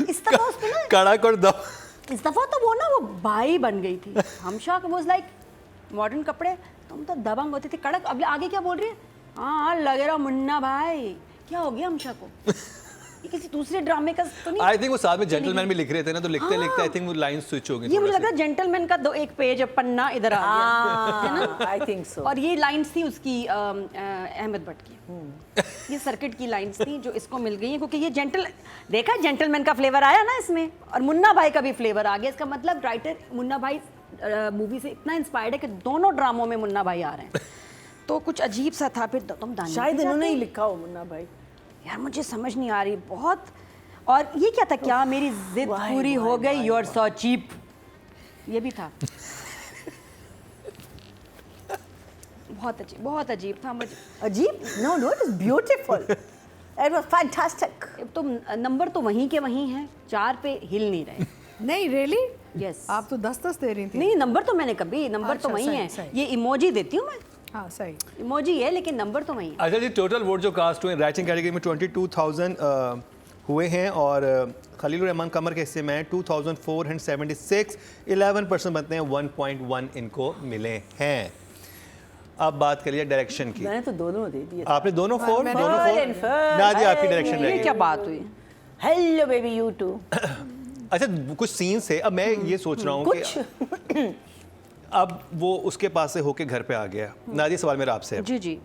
इस तरह उस पे ना कड़क और दम। इस दफ़ा तो वो ना वो भाई बन गई थी। हमशा को वाज लाइक मॉडर्न कपड़े, तुम तो दबंग होती थी कड़क। अब आगे क्या बोल रही है? हाँ लगे रहा मुन्ना भाई। क्या हो गया हमशा को? ये किसी दूसरे ड्रामे का तो नहीं? आई थिंक वो साथ में जेंटलमैन भी लिख रहे थे ना, तो लिखते लिखते आई थिंक वो लाइन स्विच हो गई। ये मुझे लग रहा है जेंटलमैन का एक पेज पन्ना इधर आ गया। I think so. और ये लाइंस थी उसकी अहमद भट्ट की। ये सर्किट की लाइंस थी जो इसको मिल गई हैं, क्योंकि ये देखा जेंटलमैन का फ्लेवर आया ना इसमें, और मुन्ना भाई का भी फ्लेवर आ गया। इसका मतलब राइटर मुन्ना भाई मूवी से इतना इंस्पायर्ड है कि दोनों ड्रामों में मुन्ना भाई आ रहे हैं। तो कुछ अजीब सा था। फिर तुम दानिया शायद पे इन्होंने जाते ही हो? लिखा हो मुन्ना भाई। यार मुझे समझ नहीं आ रही बहुत। और ये क्या था, क्या मेरी जिद Why, पूरी why, हो गई, why, you are so cheap, ये भी था। बहुत अजीब था मुझे। अजीब? No, it was beautiful. It was fantastic. तो नंबर तो वहीं के वहीं हैं, 4 पे हिल नहीं रहे। नहीं रियली, यस आप तो 10 दे रही थी। नहीं, नंबर तो मैंने कभी, नंबर तो अच्छा, वहीं सही, है। सही। ये इमोजी देती हूँ मैं, हाँ सही। इमोजी है लेकिन नंबर तो वहीं है। अच्छा जी, टोटल वोट जो कास्ट हुए राइटिंग कैटेगरी में 22,000 हुए हैं, और खलीलुर रहमान कमर के हिस्से में 2,476, 11% बनते हैं, 1.1 इनको मिले हैं। अब बात करिए डायरेक्शन की। मैंने तो दोनों दे दिए। आपने दोनों 4 मैंने दोनों Full 4 and full. नादिया आपकी डायरेक्शन ये रह क्या गई। बात हुई? Hello baby, you too. अच्छा, कुछ सीन्स है। अब मैं ये सोच रहा हूँ कि अब वो उसके पास से होके घर पे आ गया। नादिया, सवाल मेरा आपसे है। जी जी।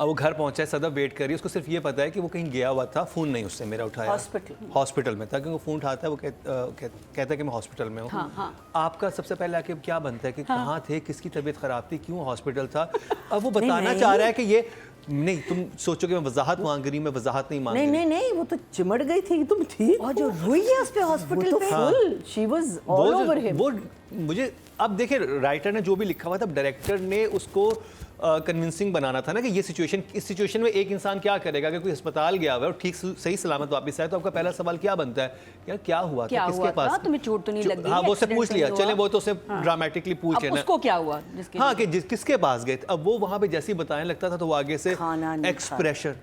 अब वो घर पहुंचा है, सदफ वेट कर रही है, उसको सिर्फ ये पता है कि वो कहीं गया हुआ था, फ़ोन नहीं उससे मेरा उठाया। हॉस्पिटल में था, क्योंकि वो फ़ोन उठाता है, वो कहता है कि मैं हॉस्पिटल में हूँ। हाँ। आपका सबसे पहले आके क्या बनता है कि कहाँ थे, किसकी तबीयत ख़राब थी, क्यों हॉस्पिटल था? अब वो बताना चाह रहा है कि ये नहीं, तुम सोचो कि मैं वजाहत मांग रही, मैं वजाहत नहीं मांग रही। नहीं, वो तो चिमट गई थी, तुम ठीक। और जो रोई है उस पे हॉस्पिटल पे, full, she was all over him. वो मुझे अब देखिए, राइटर ने जो भी लिखा हुआ था, डायरेक्टर ने उसको कन्विंसिंग बनाना था ना कि ये सिचुएशन, इस सिचुएशन में एक इंसान क्या करेगा? अगर कोई अस्पताल गया हुआ है और ठीक सही सलामत वापस आए, तो आपका पहला सवाल क्या बनता है? यार क्या हुआ था, किसके पास, तुम्हें चोट तो नहीं लग गई? हाँ, वो उससे पूछ लिया, accident तो चले हुआ? वो तो उसे ड्रामेटिकली पूछ अब लेना। उसको क्या हुआ जिसके हाँ, कि किसके पास गए थे। अब वो वहाँ पे जैसे ही बताने लगता था, तो वो आगे से खाना नहीं एक्सप्रेशन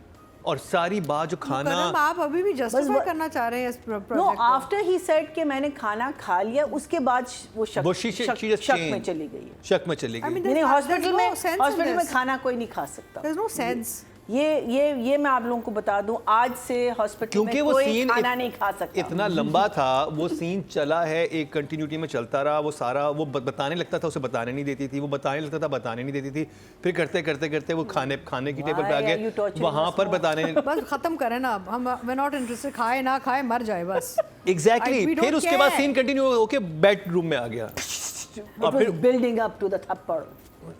और सारी बात जो खाना, करम, आप अभी भी जस्टिफाई करना चाह रहे हैं इस No, प्रोजेक्ट को। after he said कि मैंने खाना खा लिया, उसके बाद वो शक में चली गई है। शक में चली I mean, गई। नहीं, there's हॉस्पिटल no में sense in हॉस्पिटल में this. खाना कोई नहीं खा सकता। There's no sense. ये मैं आप लोगों को बता दूं, आज से हॉस्पिटल क्योंकि में वो कोई सीन खाना नहीं खा सकता। इतना लंबा था, वो सीन चला है, एक कंटिन्यूटी में चलता रहा, वो सारा वो बताने लगता था, उसे बताने नहीं देती थी, वो बताने लगता था, बताने नहीं देती थी, फिर करते करते करते वो खाने की टेबल पे आ Why are you गए, torturing वहां us पर more? बताने बस खत्म करें ना अब, हम वे नॉट इंटरेस्टेड, खाए ना खाए मर जाए बस। एग्जैक्टली We don't फिर उसके बाद care. सीन कंटिन्यू होके बेडरूम में आ गया। It was building up to the थप्पड़।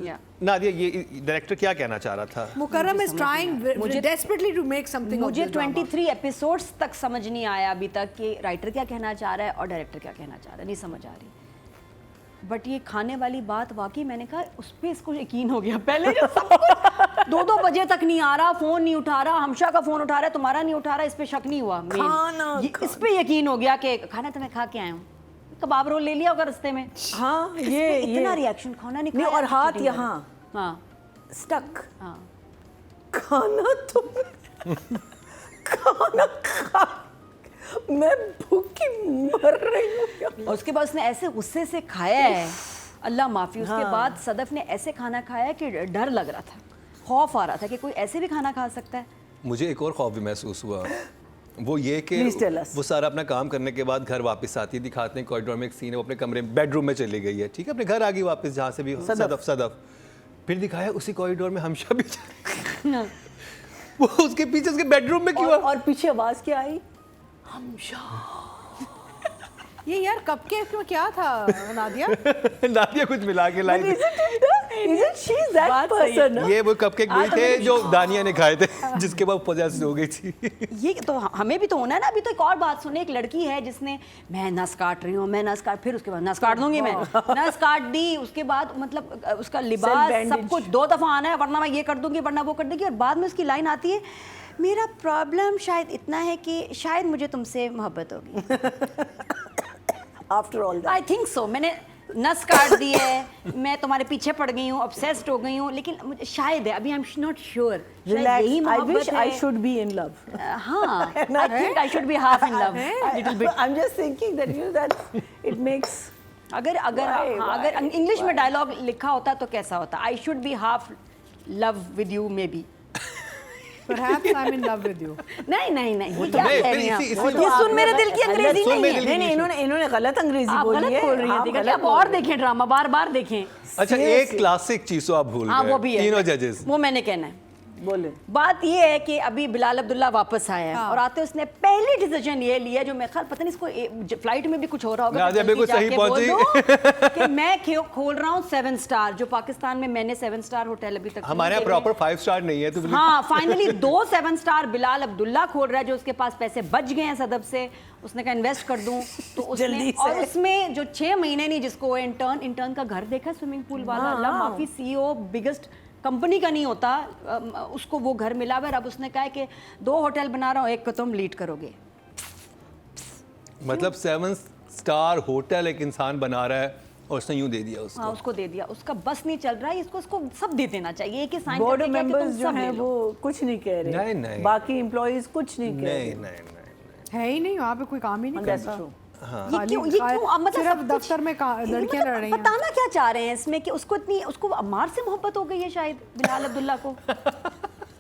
या नादिया, ये डायरेक्टर क्या कहना चाह रहा था? Mukarram is trying desperately to make something of मुझे this drama. 23 एपिसोड्स तक समझ नहीं आया अभी तक कि राइटर क्या कहना चाह रहा है और डायरेक्टर क्या कहना चाह रहा है, नहीं समझ आ रही। बट ये खाने वाली बात वाकई मैंने कहा उस पर इसको यकीन हो गया। पहले जो सब कुछ 2-2 बजे तक नहीं आ रहा, फोन नहीं उठा रहा, हमशा का फोन उठा रहा है, तुम्हारा नहीं उठा रहा, इस पे शक नहीं हुआ। इस पे यकीन हो गया कि खाना तो मैं खा के आया हूँ, कबाब रोल ले लिया होगा रास्ते में। हाँ, इस पे इतना रिएक्शन, खाना नहीं नहीं, खाया, और हाथ cheating यहाँ करा। हाँ स्टक। हाँ खाना तो खाना खा, मैं भूखी मर रही हूँ। और उसके बाद उसने ऐसे गुस्से से खाया है, अल्लाह माफी। उसके बाद सदफ ने ऐसे खाना खाया कि डर लग रहा था, खौफ आ रहा था कि कोई ऐसे भी खाना खा सकता है। मुझे एक और खौफ भी महसूस हुआ, वो ये कि Please tell us. वो सारा अपना काम करने के बाद घर वापस आती है, दिखाते हैं कॉरिडोर में एक सीन है, वो अपने कमरे बेडरूम में चली गई है, ठीक है, अपने घर आ गई वापस, जहाँ से भी सदफ फिर दिखाया उसी कॉरिडोर में हमशा भी वो उसके पीछे उसके बेडरूम में क्यों? और पीछे आवाज क्या आई? ये यार कपकेक में क्या था नादिया? नादिया कुछ मिला के लाई थी। Isn't she that बात सही है। person? ये वो कपकेक वही थे जो दानिया ने खाए थे, जिसके बाद पोजेस हो गई थी। ये तो हमें भी तो होना है ना। अभी तो एक और बात सुने, एक लड़की है जिसने मैं नस काट रही हूँ, मैं नस काट, फिर उसके बाद नस काट दूंगी मैं, नस काट दी, उसके बाद मतलब उसका लिबास सब कुछ 2 दफा आना है, वरना मैं ये कर दूंगी, वरना वो कर देगी। और बाद में उसकी लाइन आती है, मेरा प्रॉब्लम शायद इतना है कि शायद मुझे तुमसे मोहब्बत होगी। After all that. I think so, मैंने नस काट दी है, मैं तुम्हारे पीछे पड़ गई हूँ, ऑब्सेस्ड हो गई हूँ, लेकिन मुझे शायद है, अभी I am not sure, Relax. यही I मोहब्बत wish I है। should be in love. हाँ, I think I should be half in love little bit. I'm just thinking that you know that it makes. अगर अगर Why? हाँ, अगर Why? English में dialogue लिखा होता तो कैसा होता? I should be half love with you may be. Perhaps I'm in love with you. नहीं नहीं नहीं, ये तो क्या मैं- कह फिर रही हैं आप? इसी- ये इसी- सुन मेरे दिल की अंग्रेजी सुन नहीं मेरे है। दिल की नहीं इन्होंने गलत अंग्रेजी आप बोली है। गलत बोल रही हैं, आप ठीक है? गलत आप बोल और रही हैं। देखें ड्रामा, बार बार देखें। अच्छा, एक क्लासिक चीज तो आप भूल हाँ गए, वो भी है, तीनों जजेस। वो मैंने कहना है। बोले बात ये है कि अभी बिलाल अब्दुल्ला वापस आया है और आते उसने पहली डिसीजन ये लिया, जो मैं ख्याल पता नहीं इसको फ्लाइट में भी कुछ हो रहा होगा, नादिया तो बिल्कुल जल्दी सही जाके बोल पहुंची। दो कि मैं खोल रहा हूँ 7 स्टार, जो पाकिस्तान में मैंने 7 स्टार होटल अभी तक हमारे यहाँ नहीं देखे। प्रॉपर 5 स्टार नहीं है, तो बिल्कुल हाँ, फाइनली 2 7 स्टार बिलाल अब्दुल्ला खोल रहा है, जो उसके पास पैसे बच गए हैं सदफ से। उसने कहा इन्वेस्ट कर दूं, तो उसने जल्दी से। और उसमें जो 6 महीने नहीं, जिसको इंटर्न का घर देखा, स्विमिंग पूल वाला, अल्लाह माफी, सीईओ बिगेस्ट कंपनी का नहीं होता, उसको वो घर मिला हुआ है। अब उसने कहा है कि 2 होटल बना रहा हूँ, एक को तुम लीड करोगे। मतलब 7 स्टार होटल एक इंसान बना रहा है और उसने यूं दे दिया उसको। हाँ, उसको दे दिया, उसका बस नहीं चल रहा है, इसको सब दे देना चाहिए। एक ही साइन बोर्ड करके क्या कि तुम मेंबर्स जो सब ले हैं लो। वो कुछ नहीं कह रहे। नहीं, नहीं। बाकी एम्प्लॉइज कुछ नहीं कह रहे। नहीं नहीं नहीं है ही नहीं वहाँ पे, कोई काम ही नहीं That's करता। true. ये क्यों अब मतलब सिर्फ सब कुछ- दफ्तर में लड़कियां लड़ रही हैं। बताना क्या चाह रहे हैं इसमें कि उसको अम्मार से मोहब्बत हो गई है शायद, बिलाल अब्दुल्ला को।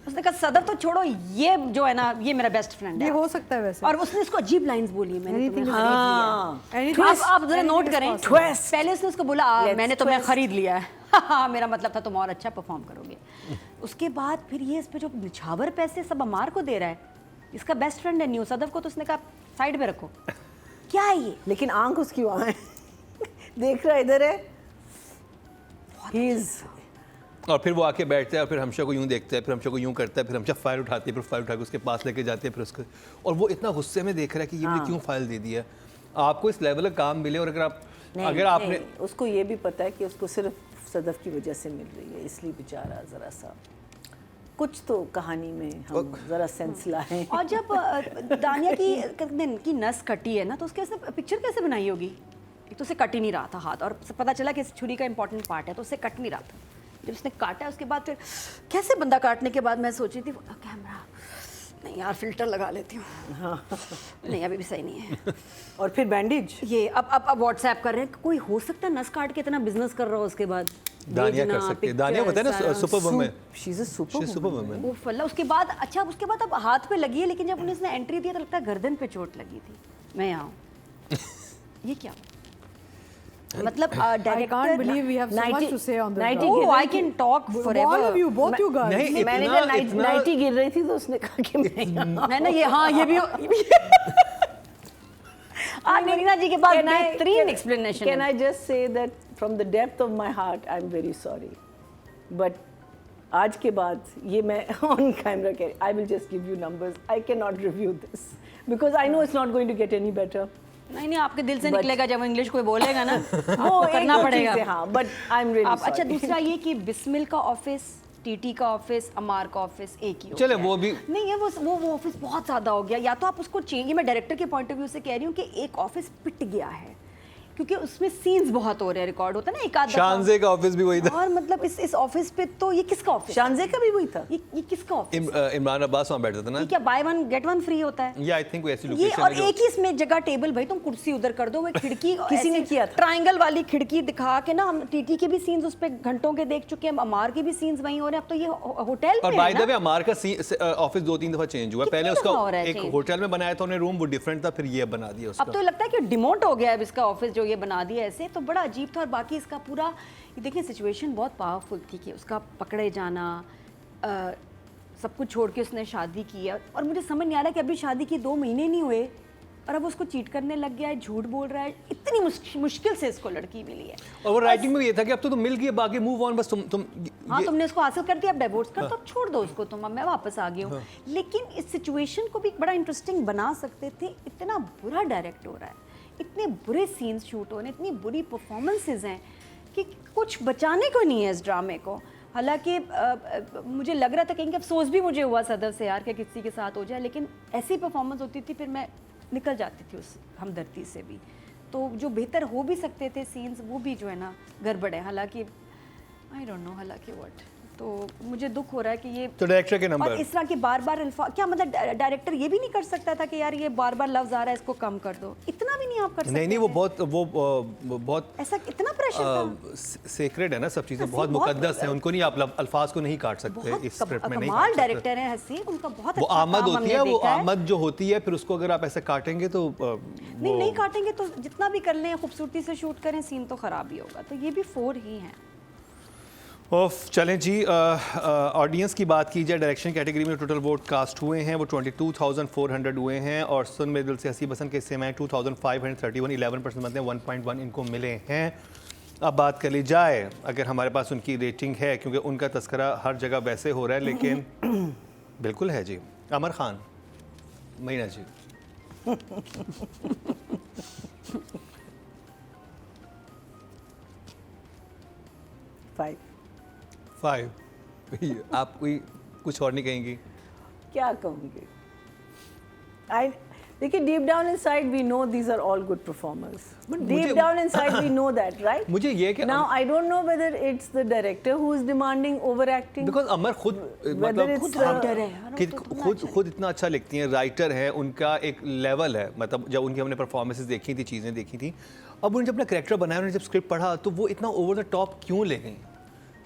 उसने कहा सदफ तो छोड़ो, ये जो है ना, ये मेरा बेस्ट फ्रेंड ये है। हो सकता है वैसे। और उसने इसको अजीब लाइंस बोली है, मैंने तुम्हें खरीद हाँ। Anything लिया। is- आप जरा नोट anything is करें, possible. पहले उसने उसको बोला मैंने तुम्हें खरीद लिया है। हाँ, मेरा मतलब था तुम और अच्छा परफॉर्म करोगे। उसके बाद फिर ये इस पे जो निछावर पैसे सब अमार को दे रहा है, इसका बेस्ट फ्रेंड है न्यू सदफ को, तो उसने कहा साइड में रखो। क्या है ये? लेकिन आंख उसकी वहाँ है, देख रहा इधर है। He is और फिर वो आके बैठता है और फिर हमशा को यूं देखता है, फिर हमशा को यूं करता है, फिर हमशा फाइल उठाती है, फिर फाइल उठा के उसके पास लेके जाते हैं, फिर उसको, और वो इतना गुस्से में देख रहा है कि ये मुझे क्यों फाइल दे दी है। आपको इस लेवल का काम मिले और अगर आपने उसको ये भी पता है कि उसको सिर्फ सदफ की वजह से मिल रही है, इसलिए बेचारा जरा सा कुछ तो कहानी में हम जरा सेंस लाएं। और जब दानिया की नस कटी है ना, तो उसके उसने पिक्चर कैसे बनाई होगी? एक तो उसे कट ही नहीं रहा था हाथ, और पता चला कि इस छुरी का इंपॉर्टेंट पार्ट है, तो उससे कट नहीं रहा था। जब उसने काटा उसके बाद फिर कैसे बंदा काटने के बाद मैं सोच रही थी कैमरा नहीं यार फिल्टर लगा लेती हूँ। नहीं अभी भी सही नहीं है। और फिर बैंडेज। ये अब व्हाट्सएप कर रहे हैं, कोई हो सकता है नस काट के इतना बिजनेस कर रहा हो उसके बाद दानिया कर भेजना, सकती है। दानिया pictures, बताया ना सारा। Super woman, she is a she super woman. वो फल्ला उसके बाद अच्छा उसके बाद अब हाथ पे लगी है, लेकिन जब उन्हें इसने एंट्री दिया तो लगता है गर्दन पे चोट लगी थी। मैं यहाँ हूँ। ये क्या मतलब I can't believe we have so much to say on this. नाइटी guy. गिर Oh, रही I can थी। talk All forever. of you, both you guys. नहीं, मैंने इतना- कहा इतना- नाइटी गिर रही थी तो उसने कहा कि मैं यहाँ। है ना ये, हाँ ये भी आज मीना जी के पास बेहतरीन एक्सप्लेनेशन Can है। I just say that from the depth of my heart, I'm very sorry. But आज के बाद ये मैं on camera कह रही, I will just give you numbers. I cannot review this because I know it's not going to get any better. नहीं नहीं आपके दिल से But- निकलेगा जब इंग्लिश कोई बोलेगा ना वो आपको एक करना दो पड़ेगा। चीज़ें, हाँ, but I'm really आप अच्छा sorry. दूसरा ये कि बिस्मिल का ऑफिस, टीटी का ऑफिस, अमार का ऑफिस एक ही हो चले गया वो है। भी नहीं है वो ऑफिस बहुत ज्यादा हो गया, या तो आप उसको चेंज, ये मैं डायरेक्टर के पॉइंट ऑफ व्यू से कह रही हूँ कि एक ऑफिस पिट गया है क्योंकि उसमें सीन्स बहुत हो रहे हैं, रिकॉर्ड होता है ना एक आध दफा। शानजे का ऑफिस भी वही था। और मतलब इस ऑफिस पे तो ये किसका ऑफिस? शानजे का भी वही था। ये किसका ऑफिस? इमरान अब्बास वहाँ बैठता था ना। ये क्या by one get one free होता है? या आई थिंक कोई ऐसी ये लोकेशन और है जो एक ही इसमें जगह टेबल, भाई तुम कुर्सी उधर कर दो, वो खिड़की किसी ने किया था। ट्रायंगल वाली खिड़की दिखा के ना, हम टीटी के भी सीन्स उस पे घंटों के देख चुके हैं, अमार के भी सीन्स वहीं हो रहे हैं। अब तो ये होटल और में बाय है द वे ना। अमार का ऑफिस 2-3 दफा चेंज हुआ। कितनी पहले दफा हो रहा है उसका एक change? होटल में बनाया था उन्हें रूम, वो डिफरेंट था, फिर ये बना दिया उसका। अब तो लगता है कि डिमोट हो गया है अब इसका ऑफिस, जो ये बना दिया ऐसे, तो बड़ा अजीब था। और बाकी इसका पूरा ये देखिए सिचुएशन बहुत पावरफुल थी कि उसका पकड़े जाना, सब कुछ छोड़ के उसने शादी की है, और मुझे समझ नहीं आ रहा कि अभी शादी की 2 महीने नहीं हुए और अब उसको चीट करने लग गया है, झूठ बोल रहा है। इतनी मुश्किल से इसको लड़की मिली है। और वो राइटिंग में भी ये था कि अब तो तुम मिल गई, बाकी मूव ऑन, बस तुम हाँ तुमने उसको हासिल कर दिया, अब डिवोर्स कर तो छोड़ दो उसको तुम, अब मैं वापस आ गई हूँ। लेकिन इस सिचुएशन को भी बड़ा इंटरेस्टिंग बना सकते थे। इतना बुरा डायरेक्ट हो रहा है, इतने बुरे सीन्स शूट हो रहे हैं, इतनी बुरी परफॉर्मेंसेज हैं कि कुछ बचाने को नहीं है इस ड्रामे को। हालांकि मुझे लग रहा था कहीं अफसोस भी मुझे हुआ सदर से यार कि किसी के साथ हो जाए, लेकिन ऐसी परफॉर्मेंस होती थी फिर मैं निकल जाती थी उस हमदर्दी से भी। तो जो बेहतर हो भी सकते थे सीन्स, वो भी जो है ना गड़बड़ है। हालांकि आई डोंट नो हालांकि व्हाट, तो मुझे दुख हो रहा है कि ये तो डायरेक्टर के और नंबर इस तरह के बार-बार अल्फाज, क्या मतलब डायरेक्टर ये भी नहीं कर सकता था कि यार ये बार-बार लफ्ज आ रहा है इसको कम कर दो, इतना भी नहीं आप कर सकते? नहीं वो बहुत ऐसा कितना प्रेशर था। सेक्रेड है ना, सब चीजें हसीब बहुत बहुत- मुकद्दस है, उनको नहीं आप अल्फाज को नहीं काट सकते बहुत इस स्क्रिप्ट में, नहीं कमाल काट सकते। डायरेक्टर है हसीब, उनका बहुत वो अच्छा आमद काम होती हमने है, वो देखा है। आमद जो होती है, फिर उसको अगर आप ऐसे काटेंगे तो नहीं नहीं काटेंगे तो जितना भी कर लें, खूबसूरती से शूट करें, सीन तो खराब ही होगा। तो ये भी 4 ही हैं। ऑफ चलें जी, ऑडियंस की बात की जाए, डायरेक्शन कैटेगरी में टोटल वोट कास्ट हुए हैं वो 22,400 हुए हैं, और सुन मेरे दिल से हसी पसंद के हिस्से में 2,531, 11% बनते हैं, 1.1 इनको मिले हैं। अब बात कर ली जाए अगर हमारे पास उनकी रेटिंग है, क्योंकि उनका तस्करा हर जगह वैसे हो रहा है, लेकिन बिल्कुल है जी। अमर खान, मीना जी, फाइव। 5 आप कोई कुछ और नहीं कहेंगी? क्या कहूँगी? देखिए, deep down inside we know these are all good performers. But Deep मुझे- down inside we know that, right? मुझे ये कि Now I don't know whether it's the director who is demanding overacting. Because Amar खुद Whether मतलब it's खुद the- writer है यार, कि वो तो इतना खुद अच्छा खुद इतना अच्छा लिखती हैं, राइटर है, उनका एक लेवल है। मतलब जब उनकी हमने परफॉर्मेंसेस देखी थी, चीज़ें देखी थी, अब उन्होंने जब अपना कैरेक्टर बनाया, उन्होंने जब स्क्रिप्ट पढ़ा, तो वो इतना ओवर द टॉप क्यों ले गई?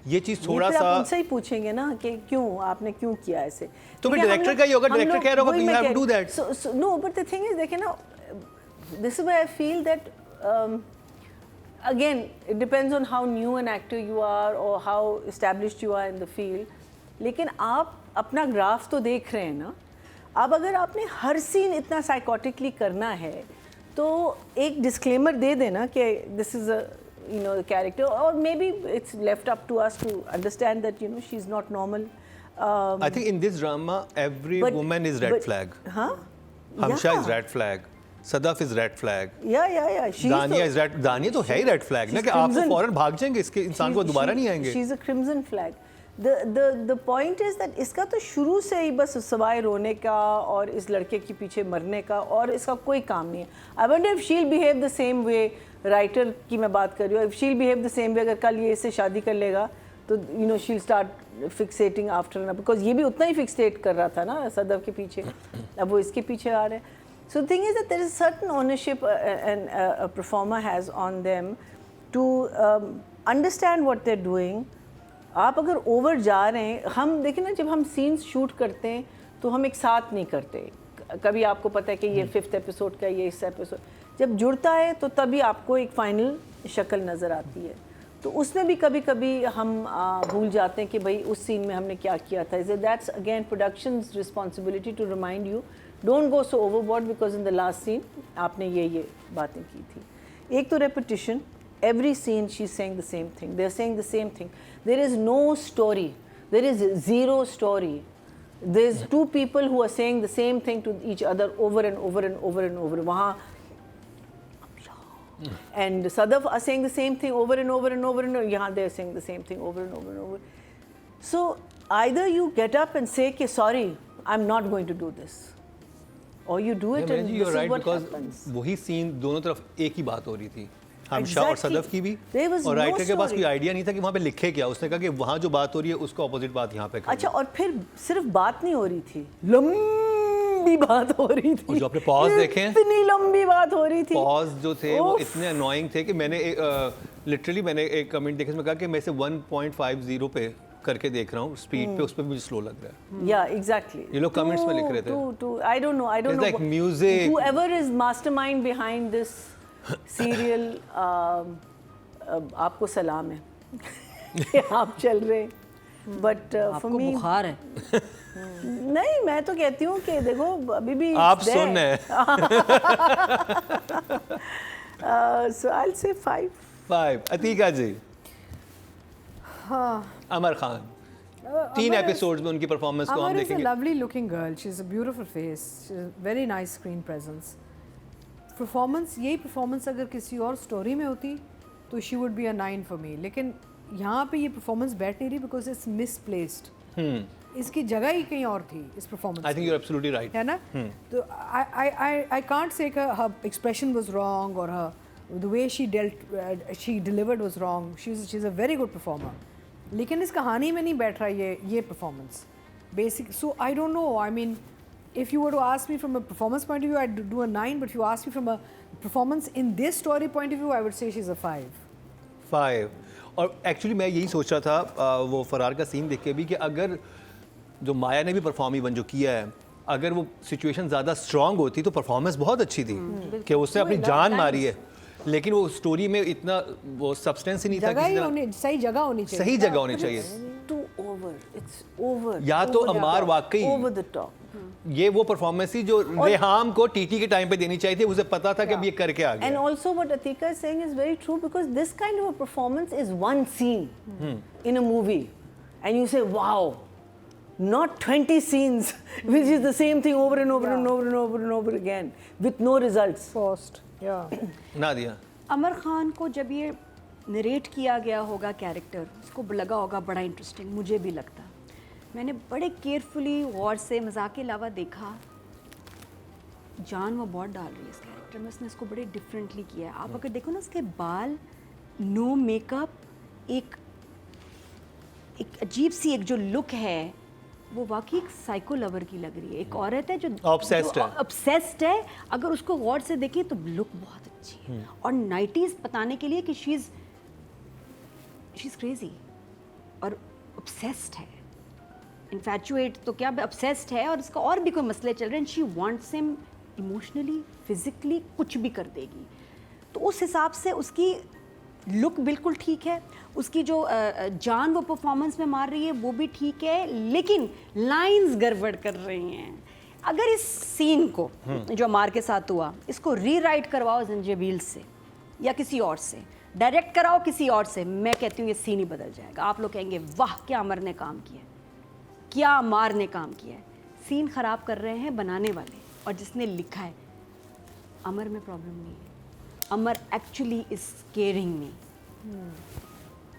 ये चीज़ ये थोड़ा फिर सा आप उनसे ही पूछेंगे ना कि क्यों आपने क्यों किया ऐसे। तो फिर देखिए, director हम का ही होगा, लोग- director कह रहा होगा वही कि you मैं have to कह do रही- that. So no, but the thing is, देखिए ना, this is where I feel that again it depends on how new an actor you are or how established you are in the field. लेकिन आप अपना graph तो देख रहे हैं ना। अब अगर आपने हर सीन इतना साइकोटिकली करना है, तो एक डिस्क्लेमर दे देना कि this is a the character, or maybe it's left up to us to understand that she's not normal. I think in this drama every but- woman is red but- flag. Huh? Hamsha Yeah. is red flag, Sadaf is red flag, Yeah. दानिया is red, दानिया तो है ही red flag ना, she's कि आप तो crimson. फौरन भाग जाएंगे, इसके इंसान को दोबारा नहीं आएंगे। She's a crimson flag. The point is that इसका तो शुरू से ही बस सवाए रोने का और इस लड़के के पीछे मरने का, और इसका कोई काम नहीं है। I wonder if she'll behave the same way, writer की मैं बात कर रही हूँ, if she'll behave the same way, अगर कल ये इससे शादी कर लेगा तो यू नो शील स्टार्ट फिक्सेटिंग आफ्टर, बिकॉज ये भी उतना ही फिक्सेट कर रहा था ना सदफ के पीछे, अब वो इसके पीछे आ रहे हैं. So the thing is that there is certain ownership and a performer has on them to understand what they're doing. आप अगर ओवर जा रहे हैं, हम देखिए ना जब हम सीन्स शूट करते हैं तो हम एक साथ नहीं करते. कभी आपको पता है कि ये 5th एपिसोड का, ये इस एपिसोड, जब जुड़ता है तो तभी आपको एक फाइनल शक्ल नज़र आती है. तो उसमें भी कभी कभी हम भूल जाते हैं कि भाई उस सीन में हमने क्या किया था. That's again production's responsibility to remind you, don't go so overboard because in the last scene आपने ये बातें की थी. एक तो repetition, every scene she's saying the same thing, they're saying the same thing, there is no story, there is zero story, there's two people who are saying the same thing to each other over and over and over and over. Wahan and Sadaf are saying the same thing over and over and over and over. Yahan they're saying the same thing over and over and over. So either you get up and say कि sorry, I'm not going to do this, or you do it and this is what happens. वही scene दोनों तरफ एक ही बात हो रही थी, हमशा और सदफ की भी, और राइटर के पास कोई आइडिया नहीं था कि वहाँ पे लिखे क्या. उसने कहा कि वहाँ जो बात हो रही है उसको अपोजिट बात यहाँ पे. अच्छा, और फिर सिर्फ बात नहीं हो रही थी, लंबी बात हो रही थी. और जो आपने पॉज देखे हैं, इतनी लंबी बात हो रही थी. पॉज जो थे वो इतने अनोइंग थे कि मैंने लिटरली मैंने एक कमेंट देखे, इसमें कहा कि मैं इसे 1.50 पे करके देख रहा हूँ स्पीड पे, उस पे मुझे स्लो लग रहा है. या एग्जैक्टली, ये लोग कमेंट्स में लिख रहे थे. I don't know like music, whoever is mastermind behind this serial, आपको सलाम है कि आप चल रहे. बट फॉर मी बुखार है. नहीं, मैं तो कहती हूँ कि देखो अभी भी आप सुन है. So I'll say 5. अतीका जी, हाँ, अमर खान, 3 एपिसोड्स में उनकी परफॉर्मेंस को हम Amar is a देखेंगे. lovely looking girl. She's a beautiful face. She's a very nice screen presence. Performance, यही परफॉर्मेंस अगर किसी और स्टोरी में होती तो she would be a 9 for me. लेकिन यहाँ पे ये परफॉर्मेंस बैठ नहीं रही बिकॉज इट्स मिसप्लेस्ड. इसकी जगह ही कहीं और थी इस performance. I think you are absolutely right. है ना? तो I can't say her expression was wrong और हर the way she delivered was wrong. She is a very good performer, लेकिन इस कहानी में नहीं बैठ रहा ये performance basic. So I don't know, I mean if you were to ask me from a performance point of view, I'd do a 9, but if you ask me from a performance in this story point of view, I would say she's a 5. 5. और actually मैं यही सोच रहा था वो फरार का scene देख के भी, कि अगर जो माया ने भी परफॉर्म इवन जो किया है, अगर वो सिचुएशन ज़्यादा स्ट्रांग होती तो परफॉर्मेंस बहुत अच्छी थी कि उसने अपनी जान मारी है. लेकिन वो स्टोरी में इतना वो सब्सटेंस ही नहीं था. सही जगह होनी चाहिए. सही जगह होनी चाहिए. Too over, it's over. या तो अमार वाकई over the top. ये वो परफॉर्मेंस थी जो रेहाम को टीटी के टाइम पे देनी चाहिए थी. उसे पता था कि अब ये करके आ गया. And also what Atika is saying is very true, because this kind of a performance is one scene in a movie, and you say wow, not 20 scenes which is the same thing over and over and over and over and over again with no results. Forced. Yeah. ना दिया. अमर खान को जब ये narrate किया गया होगा character, उसको लगा होगा बड़ा इंटरेस्टिंग. मुझे भी लगता. मैंने बड़े केयरफुली गौर से मजाक के अलावा देखा, जान वो बहुत डाल रही है इस कैरेक्टर में. उसने इसको बड़े डिफरेंटली किया है. आप अगर देखो ना, उसके बाल, नो मेकअप, एक अजीब सी एक जो लुक है, वो वाकई एक साइको लवर की लग रही है. एक औरत है जो ऑब्सेस्ड है. अगर उसको गौर से देखें तो लुक बहुत अच्छी है. और 90s बताने के लिए कि शी इज़ क्रेजी और ऑब्सेस्ड है. इन्फैचुएट तो क्या, ऑब्सेस्ड है, और इसका और भी कोई मसले चल रहे हैं. She wants him emotionally, physically, कुछ भी कर देगी. तो उस हिसाब से उसकी लुक बिल्कुल ठीक है. उसकी जो जान वो परफॉर्मेंस में मार रही है वो भी ठीक है, लेकिन लाइंस गड़बड़ कर रही हैं. अगर इस सीन को जो मार के साथ हुआ, इसको रीराइट करवाओ जंजीबील से या किसी और से, डायरेक्ट कराओ किसी और से, मैं कहती हूँ ये सीन ही बदल जाएगा. आप लोग कहेंगे वाह क्या अमर ने काम किया, क्या अमार ने काम किया है. सीन ख़राब कर रहे हैं बनाने वाले, और जिसने लिखा है. अमर में प्रॉब्लम नहीं है. अमर एक्चुअली इज केयरिंग मी.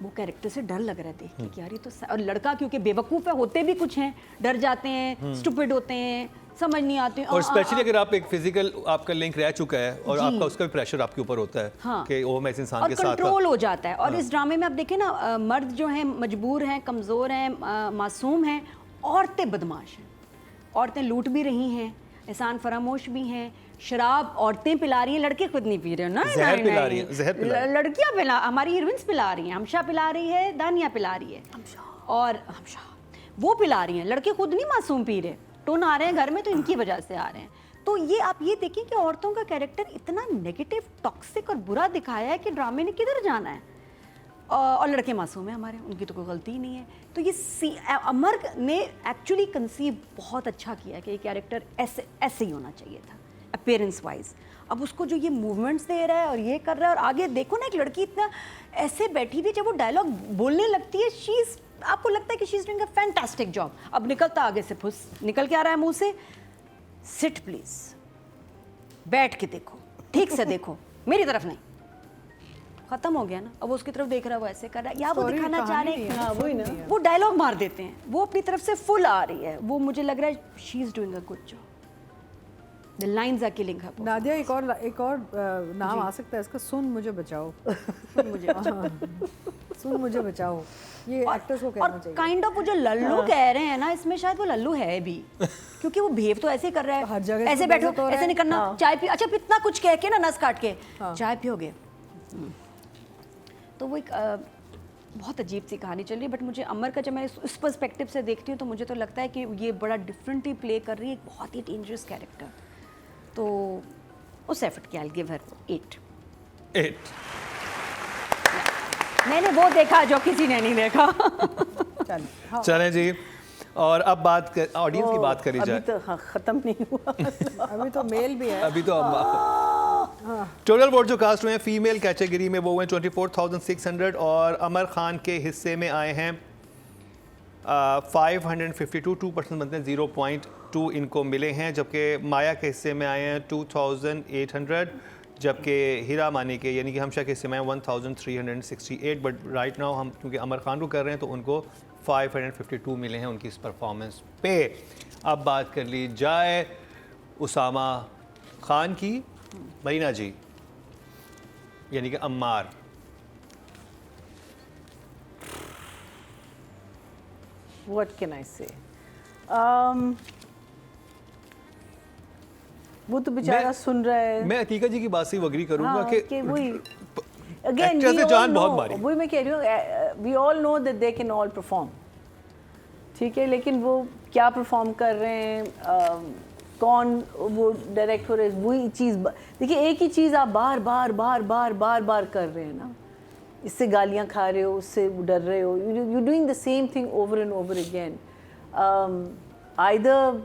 वो कैरेक्टर से डर लग रहा है देख के कि यार ये तो, और लड़का क्योंकि बेवकूफ़ है, होते भी कुछ हैं, डर जाते हैं, स्टूपिड होते हैं, समझ नहीं आती। और स्पेशली अगर आप एक फिजिकल आपका लिंक रह चुका है और आपका उसका भी प्रेशर आपके ऊपर होता है हाँ। कि वो मैं इस इंसान और के साथ कंट्रोल हो जाता है। और इस ड्रामे में आप देखें ना, मर्द जो हैं मजबूर हैं, कमज़ोर हैं, मासूम हैं, औरतें बदमाश हैं, औरतें लूट भी रही हैं, एहसान फरामोश भी हैं, शराब औरतें पिला रही हैं, लड़के खुद नहीं पी रहे हैं ना, जहर पिला रही हैं, जहर पिला रही हैं। लड़कियां पिला, हमारी हीरोइंस पिला रही हैं, हमशा पिला रही है, दानिया पिला रही है, और हमशा वो पिला रही हैं, लड़के खुद नहीं मासूम पी रहे, टोन आ रहे हैं घर में तो इनकी वजह से आ रहे हैं। तो ये आप ये देखिए कि औरतों का कैरेक्टर इतना नेगेटिव, टॉक्सिक और बुरा दिखाया है कि ड्रामे ने किधर जाना है। और लड़के मासूम हैं हमारे, उनकी तो कोई गलती ही नहीं है। तो ये अमर ने एक्चुअली कंसीव बहुत अच्छा किया कि ये कैरेक्टर ऐसे ऐसे ही होना चाहिए था अपीयरेंस वाइज। अब उसको जो ये मूवमेंट्स दे रहा है और ये कर रहा है, और आगे देखो ना एक लड़की इतना ऐसे बैठी हुई, जब वो डायलॉग बोलने लगती है, शीज आपको लगता है कि she is doing a fantastic job. अब निकलता आगे से फुस निकल के आ रहा है मुंह से, सिट प्लीज, बैठ के देखो, ठीक से देखो, मेरी तरफ नहीं। खत्म हो गया ना। अब वो उसकी तरफ देख रहा है, वो ऐसे कर रहा है, या वो Story दिखाना चाह रहे कहानी हैं, नहीं है, हाँ, वही ना। वो डायलॉग मार देते हैं, वो अपनी तरफ से फुल आ रही है, वो मुझे लग रहा है she is doing a good job, the lines are killing her. Nadia, एक और नाम आ सकता है इसका, सुन मुझे बचाओ। मुझे सुन मुझे बचाओ, ये एक्टर्स को कहना और चाहिए। काइंड ऑफ वो जो लल्लू कह रहे हैं ना, इसमें शायद वो लल्लू है भी, क्योंकि वो बिहेव तो ऐसे ही कर रहा है, हर जगह ऐसे से बैठो, बेइज्जत हो रहा ऐसे है। नहीं करना, चाय पी, अच्छा इतना कुछ कह के ना नस काट के, चाय पियोगे। तो वो एक बहुत अजीब सी कहानी चल रही है। बट मुझे अमर का, जब मैं इस पर्सपेक्टिव से देखती हूँ तो मुझे तो लगता है कि ये बड़ा डिफरेंटली प्ले कर रही है, एक बहुत ही डेंजरस कैरेक्टर। तो उस एफर्ट की आई गिव हर 8। मैंने वो देखा जो किसी ने नहीं देखा। चल, हाँ। चलें जी, और अब बात कर ऑडियंस की बात करी अभी जाए। तो हाँ, ख़त्म नहीं हुआ। अभी तो मेल भी है। अभी तो टोटल वोट जो कास्ट हुए हैं फीमेल कैटेगरी में वो हुए 24,600 और अमर खान के हिस्से में आए हैं 552, 2% बनते हैं, 0.2 इनको मिले हैं। जबकि माया के हिस्से में आए हैं 2,800, जबकि हीरा मानी के यानी कि हमशा के हिस्से में आए 1,368। बट राइट नाउ हम क्योंकि अमर खान को कर रहे हैं तो उनको 552 मिले हैं उनकी इस परफॉर्मेंस पे। अब बात कर ली जाए उसामा खान की, मरीना जी यानी कि Ammar. What can I say? वो तो बेचारा सुन रहा है। मैं अतीका जी की बात से अग्री करूंगा हाँ, कि वही अगेन एक्टर से जान बहुत मारी। वही मैं कह रही हूँ, we all know that they can all perform, ठीक है, लेकिन वो क्या परफॉर्म कर रहे हैं, कौन वो डायरेक्ट हो रहे हैं, वही चीज़। देखिए एक ही चीज़ आप बार बार बार बार बार बार कर रहे हैं ना, इससे गालियाँ खा रहे हो, उससे डर रहे हो, you doing the same thing over and over again. Either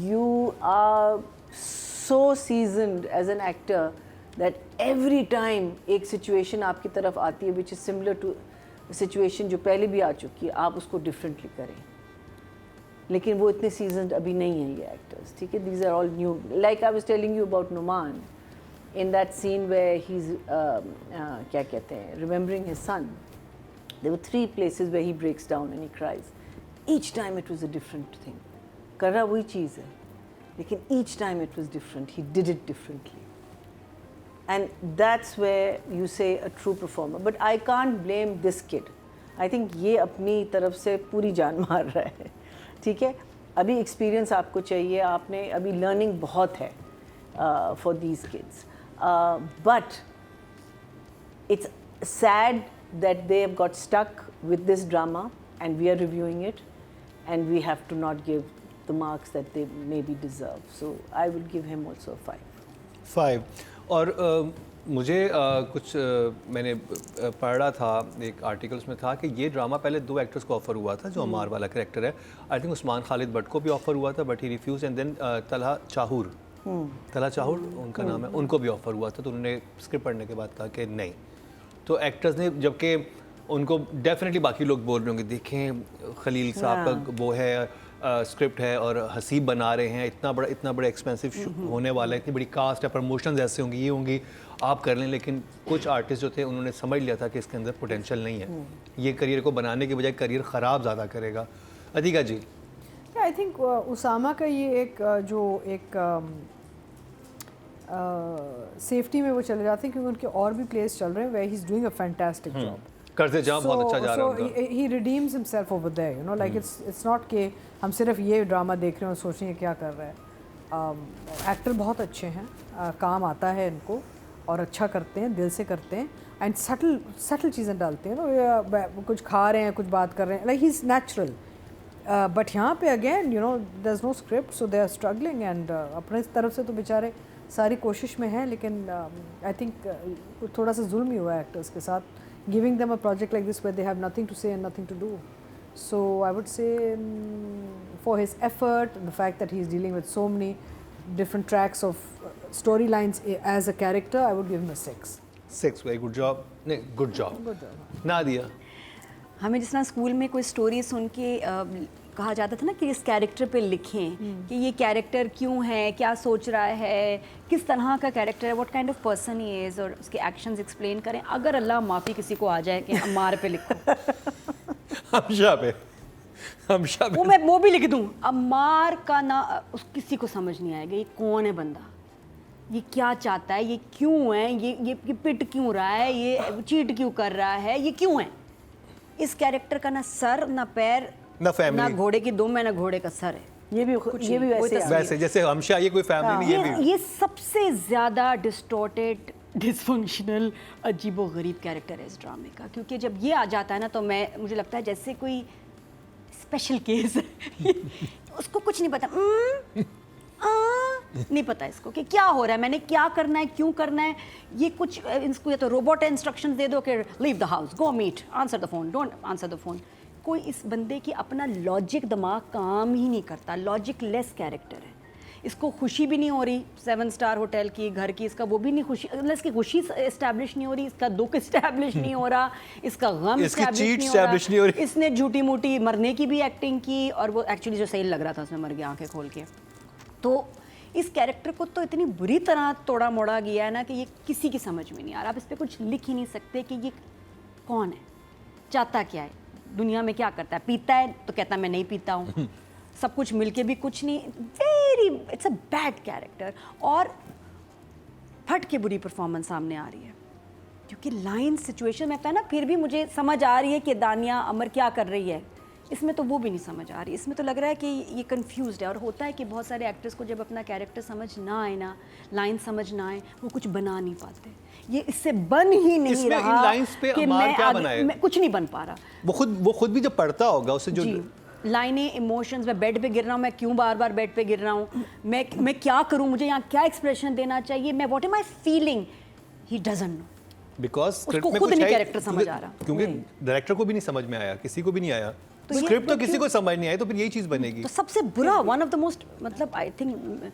you are so seasoned as an actor that every time एक situation आपकी तरफ आती है which is similar to situation जो पहले भी आ चुकी है, आप उसको differently करें। लेकिन वो इतने seasoned अभी नहीं हैं ये actors, ठीक है, these are all new। Like I was telling you about Numan, in that scene where he's क्या कहते हैं, remembering his son, there were 3 places where he breaks down and he cries. Each time it was a different thing। कर रहा वही चीज़ है, लेकिन each time it was different, he did it differently, and that's where you say a true performer। But I can't blame this kid, I think ये अपनी तरफ से पूरी जान मार रहा है, ठीक है। अभी experience आपको चाहिए, आपने अभी learning बहुत है for these kids, but it's sad that they have got stuck with this drama and we are reviewing it and we have to not give the marks that they maybe deserve, so I will give him also a 5। और मुझे कुछ मैंने पढ़ रहा था एक articles में था कि ये ड्रामा पहले 2 एक्टर्स को ऑफर हुआ था जो अमार वाला कैरेक्टर है। आई थिंक उस्मान खालिद भट्ट को भी ऑफर हुआ था but he refuse, and then Talha Chahour उनका नाम है, उनको भी ऑफर हुआ था तो उन्होंने स्क्रिप्ट पढ़ने के बाद कहा कि नहीं। तो एक्टर्स ने, जबकि उनको डेफिनेटली बाकी लोग बोल रहे होंगे देखें खलील साहब का वो है स्क्रिप्ट है और हसीब बना रहे हैं, इतना बड़ा एक्सपेंसिव होने वाला है, इतनी बड़ी कास्ट है, प्रमोशंस ऐसे होंगी, ये होंगी, आप कर लें। लेकिन कुछ आर्टिस्ट जो थे उन्होंने समझ लिया था कि इसके अंदर पोटेंशियल नहीं है, ये करियर को बनाने के बजाय करियर ख़राब ज़्यादा करेगा। अतीका जी। आई थिंक उसामा का ये एक जो एक सेफ्टी में वो चले जाते हैं क्योंकि उनके और भी प्लेस चल रहे हैं where he's doing a fantastic job. करते जाओ बहुत अच्छा जा रहा है उनका। he redeems himself over there, you know, like it's not कि हम सिर्फ ये ड्रामा देख रहे हैं और सोच रहे हैं क्या कर रहा है। एक्टर बहुत अच्छे हैं, काम आता है इनको और अच्छा करते हैं, दिल से करते हैं एंड सटल चीज़ें डालते हैं ना, कुछ खा रहे हैं, कुछ बात कर रहे हैं, like he is natural. But यहाँ पे again you know there is no script, so they are struggling and अपने तरफ से तो बेचारे सारी कोशिश में हैं, लेकिन आई थिंक थोड़ा सा जुल्म ही हुआ है एक्टर्स के साथ, giving them a project like this where they have nothing to say and nothing to do. So I would say for his effort, the fact that he's dealing with so many different tracks of storylines as a character, I would give him a 6. 6, very good job. नहीं, good job. Good job. Nadia, हमें जिस तरह school में कोई story सुन के कहा जाता था ना कि इस कैरेक्टर पे लिखें कि ये कैरेक्टर क्यों है, क्या सोच रहा है, किस तरह का कैरेक्टर है, what kind of person he is, और उसके एक्शंस एक्सप्लेन करें। अगर अल्लाह माफ़ी किसी को आ जाए कि अम्मार पे लिखो हमशा पे वो भी लिख दूँ, अम्मार का ना उस किसी को समझ नहीं आएगा ये कौन है बंदा, ये क्या चाहता है, ये क्यों है, ये पिट क्यों रहा है, ये चीट क्यों कर रहा है, ये क्यों है। इस कैरेक्टर का ना सर ना पैर ना फैमिली, ना घोड़े की दुम है ना घोड़े का सर है। ये भी वैसे जैसे हमशा ये कोई फैमिली नहीं, ये भी ये सबसे ज़्यादा डिस्टॉर्टेड डिसफंक्शनल अजीबोगरीब कैरेक्टर है इस ड्रामे का, क्योंकि जब ये आ जाता है ना तो मुझे लगता है जैसे कोई स्पेशल केस है उसको कुछ नहीं पता, नहीं पता इसको कि क्या हो रहा है, मैंने क्या करना है, क्यों करना है, ये कुछ इसको या तो रोबोट इंस्ट्रक्शंस दे दो कि leave the house, go meet, answer the phone, don't answer the phone. कोई इस बंदे की अपना लॉजिक दिमाग काम ही नहीं करता, लॉजिक लेस कैरेक्टर है। इसको खुशी भी नहीं हो रही 7 स्टार होटल की, घर की, इसका वो भी नहीं खुशी, इसकी खुशी इस्टेब्लिश नहीं हो रही, इसका दुख इस्टेब्लिश नहीं हो रहा, इसका गम इस्टेब्लिश नहीं हो रहा। इसने झूठी मूठी मरने की भी एक्टिंग की और वो एक्चुअली जो सही लग रहा था उसमें मर गया आंखें खोल के। तो इस कैरेक्टर को तो इतनी बुरी तरह तोड़ा मोड़ा गया है ना कि ये किसी की समझ में नहीं आ रहा। आप इस पर कुछ लिख ही नहीं सकते कि ये कौन है, चाहता क्या है, दुनिया में क्या करता है, पीता है तो कहता मैं नहीं पीता हूँ, सब कुछ मिलके भी कुछ नहीं, इट्स अ बैड कैरेक्टर। और फट के बुरी परफॉर्मेंस सामने आ रही है क्योंकि लाइन सिचुएशन में था ना, फिर भी मुझे समझ आ रही है कि दानिया अमर क्या कर रही है, इसमें तो वो भी नहीं समझ आ रही। इसमें तो लग रहा है कि ये कंफ्यूज्ड है। और होता है कि बहुत सारे एक्टर्स को जब अपना कैरेक्टर समझ ना आए ना, लाइन समझ ना आए, वो कुछ बना नहीं पाते। ये इससे बन ही नहीं रहा इन लाइंस पे कि अमार क्या बनाए, मैं कुछ नहीं बन पा रहा। वो खुद भी जब पढ़ता होगा उसे जो लाइनें, इमोशंस, मैं बेड पे गिर रहा हूँ, मैं क्यों बार बार बेड पे गिर रहा हूँ, मैं क्या करूँ, मुझे यहाँ क्या एक्सप्रेशन देना चाहिए, मैं what am I feeling, he doesn't know, because उसको खुद नहीं कैरेक्टर समझ आ रहा, क्योंकि डायरेक्टर को भी नहीं समझ में आया, किसी को भी नहीं आया, स्क्रिप्ट तो किसी को समझ नहीं आई, तो फिर यही चीज बनेगी। तो सबसे बुरा, वन ऑफ द मोस्ट, मतलब I think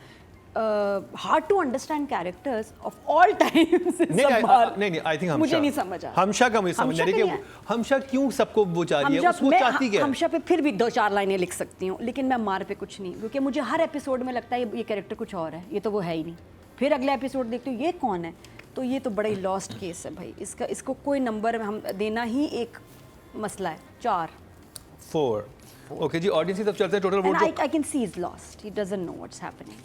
hard to understand characters of all times. नहीं आई थिंक मुझे नहीं समझ आ, हमशा का मुझे समझ नहीं कि हमशा क्यों सबको वो चाह रही है, उसको चाहती क्या है। हमशा पे फिर भी 2-4 लाइनें लिख सकती हूँ, लेकिन मैं मार पे कुछ नहीं, क्योंकि मुझे हर एपिसोड में लगता है ये कैरेक्टर कुछ और है, ये तो वो है ही नहीं। फिर अगला एपिसोड देखती हूँ ये कौन है, तो ये तो बड़ा ही लॉस्ट केस है भाई। इसको कोई नंबर हम देना ही एक मसला है। 4 ओके जी, ऑडियंस की तरफ चलते हैं। Total vote I can see is lost, he doesn't know what's happening.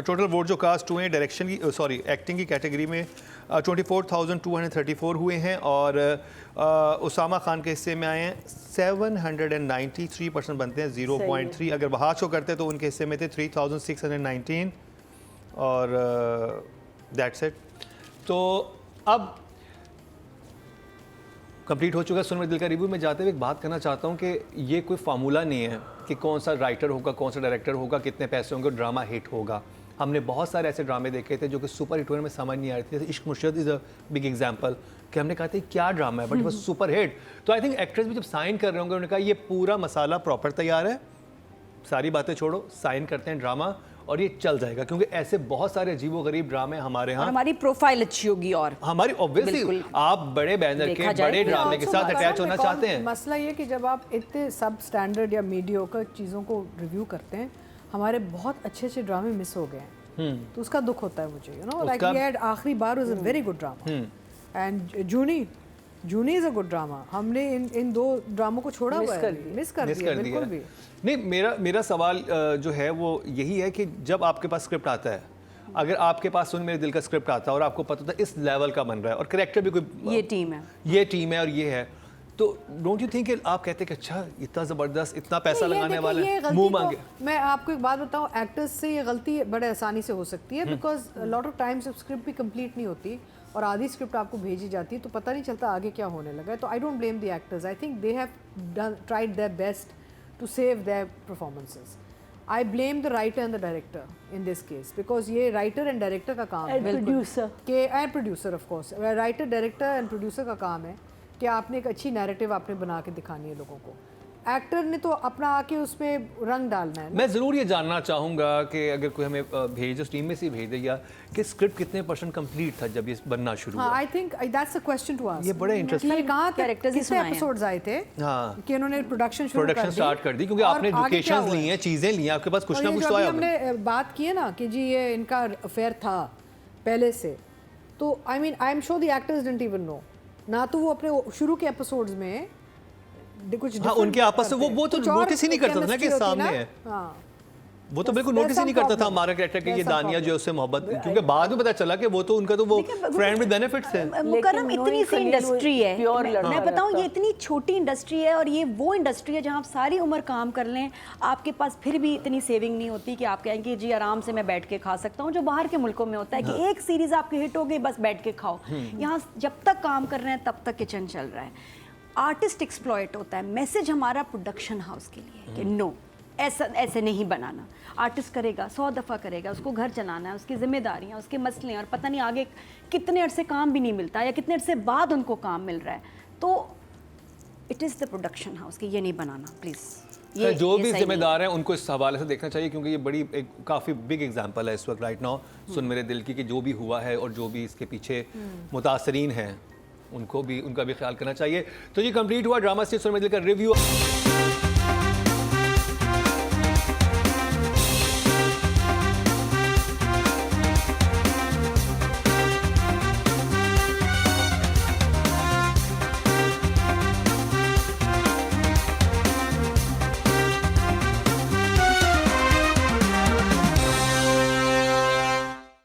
Total vote जो कास्ट हुए हैं डायरेक्शन की, सॉरी एक्टिंग की कैटेगरी में 24,234 हुए हैं और उसामा खान के हिस्से में आए हैं 793% बनते हैं 0.3। अगर वहाज को करते तो उनके हिस्से में थे 3,619 और दैट्स इट। तो अब कंप्लीट हो चुका है सुन मेरे दिल का रिव्यू में। जाते हुए एक बात करना चाहता हूँ कि ये कोई फार्मूला नहीं है कि कौन सा राइटर होगा, कौन सा डायरेक्टर होगा, कितने पैसे होंगे, ड्रामा हिट होगा। हमने बहुत सारे ऐसे ड्रामे देखे थे जो कि सुपर हिट होने में समझ नहीं आ रही थी। जैसे इश्क मुर्शिद इज़ अ बिग एग्जांपल कि हमने कहा था क्या ड्रामा है, बट वो सुपर हिट। तो आई थिंक एक्टर्स भी जब साइन कर रहे होंगे उन्होंने कहा ये पूरा मसाला प्रॉपर तैयार है, सारी बातें छोड़ो, साइन करते हैं ड्रामा और ये चल जाएगा। क्योंकि ऐसे बहुत सारे अजीबोगरीब ड्रामे हमारे यहाँ, हमारी प्रोफाइल अच्छी होगी और हमारी ऑब्वियसली आप बड़े बैनर के बड़े ड्रामे के साथ अटैच होना चाहते हैं। मसला ये कि जब आप इतने सब स्टैंडर्ड या मीडियोकर चीज़ों को रिव्यू करते हैं, हमारे बहुत अच्छे अच्छे ड्रामे मिस हो गए हैं, तो उसका दुख होता है मुझे, you know, like we had आखिरी बार was a very good drama and Jooni Jooni is a good drama. हमने इन दो ड्रामों को छोड़ा हुआ है, मिस कर दिया बिल्कुल भी. नहीं, मेरा सवाल जो है वो यही है कि जब आपके पास स्क्रिप्ट आता है, अगर आपके पास सुन मेरे दिल का स्क्रिप्ट आता है और आपको पता था इस लेवल का बन रहा है और करेक्टर भी कोई ये टीम है और ये है, तो डोंट यू थिंक कि आप कहते कि अच्छा इतना ज़बरदस्त, इतना पैसा लगाने वाला है, मुंह मांगे. मैं आपको एक बात बताऊं, एक्टर्स से ये गलती बड़े आसानी से हो सकती है, because lot of times script भी कंप्लीट नहीं होती और आधी स्क्रिप्ट आपको भेजी जाती है तो पता नहीं चलता आगे क्या होने लगा है. तो I don't blame the actors. I think they have tried their best to save their performances. I blame the writer and the director in this case, because ये राइटर एंड डायरेक्टर का काम है, producer of course. Writer, director and producer का काम है कि आपने एक अच्छी नैरेटिव आपने बना के दिखानी है लोगों को. एक्टर ने तो अपना आके उसमें रंग डालना है. मैं ज़रूर ये जानना चाहूँगा कि अगर कोई हमें भेज, उस टीम में से भेज देगा कि स्क्रिप्ट कितने % कंप्लीट था जब ये बनना शुरू हुआ. I think that's a question to ask. ये बड़ा इंटरेस्टिंग. ये कहाँ कैरेक्टर्स ही कितने सुनाए हैं. एपिसोड्स आए थे हाँ, कि उन्होंने प्रोडक्शन स्टार्ट कर दी क्योंकि और आपने आगे क्या लोकेशंस हुआ ली हैं, चीज़ें ली हैं, आपके पास कुछ और ना ये कुछ जो तो अभी आया. हमने बात की है ना कि जी ये इनका अफेयर था पहले से, तो I am sure the actors didn't even know. ना तो वो अपने शुरू के एपिसोड्स में कुछ हाँ, उनके आपस में वो तो नोटिस ही नहीं करता था ना कि सामने है. हाँ, वो तो बिल्कुल नोटिस ही नहीं करता था हमारा कैरेक्टर कि ये दानिया जो है उससे मोहब्बत, क्योंकि बाद में पता चला कि वो तो उनका तो वो फ्रेंड विद बेनिफिट्स है. मुकर्रम, इतनी सी इंडस्ट्री है, प्योर लड़का मैं बताऊं ये इतनी छोटी इंडस्ट्री है और ये वो इंडस्ट्री है जहां आप सारी उम्र काम कर लें, आपके पास फिर भी इतनी सेविंग नहीं होती कि आप कहें कि जी आराम से मैं बैठ के खा सकता हूं, जो बाहर के मुल्कों में होता है कि एक सीरीज आपकी हिट हो गई बस बैठ के खाओ. यहाँ जब तक काम कर रहे हैं तब तक किचन चल रहा है. आर्टिस्ट एक्सप्लॉइट होता है. मैसेज हमारा प्रोडक्शन हाउस के लिए कि नो, ऐसे नहीं बनाना. आर्टिस्ट करेगा, 100 दफ़ा करेगा, उसको घर चलाना है, उसकी जिम्मेदारियाँ, उसके मसले, और पता नहीं आगे कितने अरसे काम भी नहीं मिलता या कितने अरसे बाद उनको काम मिल रहा है. तो it is the production house कि ये नहीं बनाना प्लीज़. ये जो भी जिम्मेदार हैं उनको इस हवाले से देखना चाहिए क्योंकि ये बड़ी एक काफ़ी बिग एग्जांपल है इस वक्त राइट नाउ सुन मेरे दिल की, कि जो भी हुआ है और जो भी इसके पीछे मुतासरीन हैं उनको भी, उनका भी ख्याल करना चाहिए. तो ये कंप्लीट हुआ ड्रामा स्टेज सुन मेरे दिल का रिव्यू.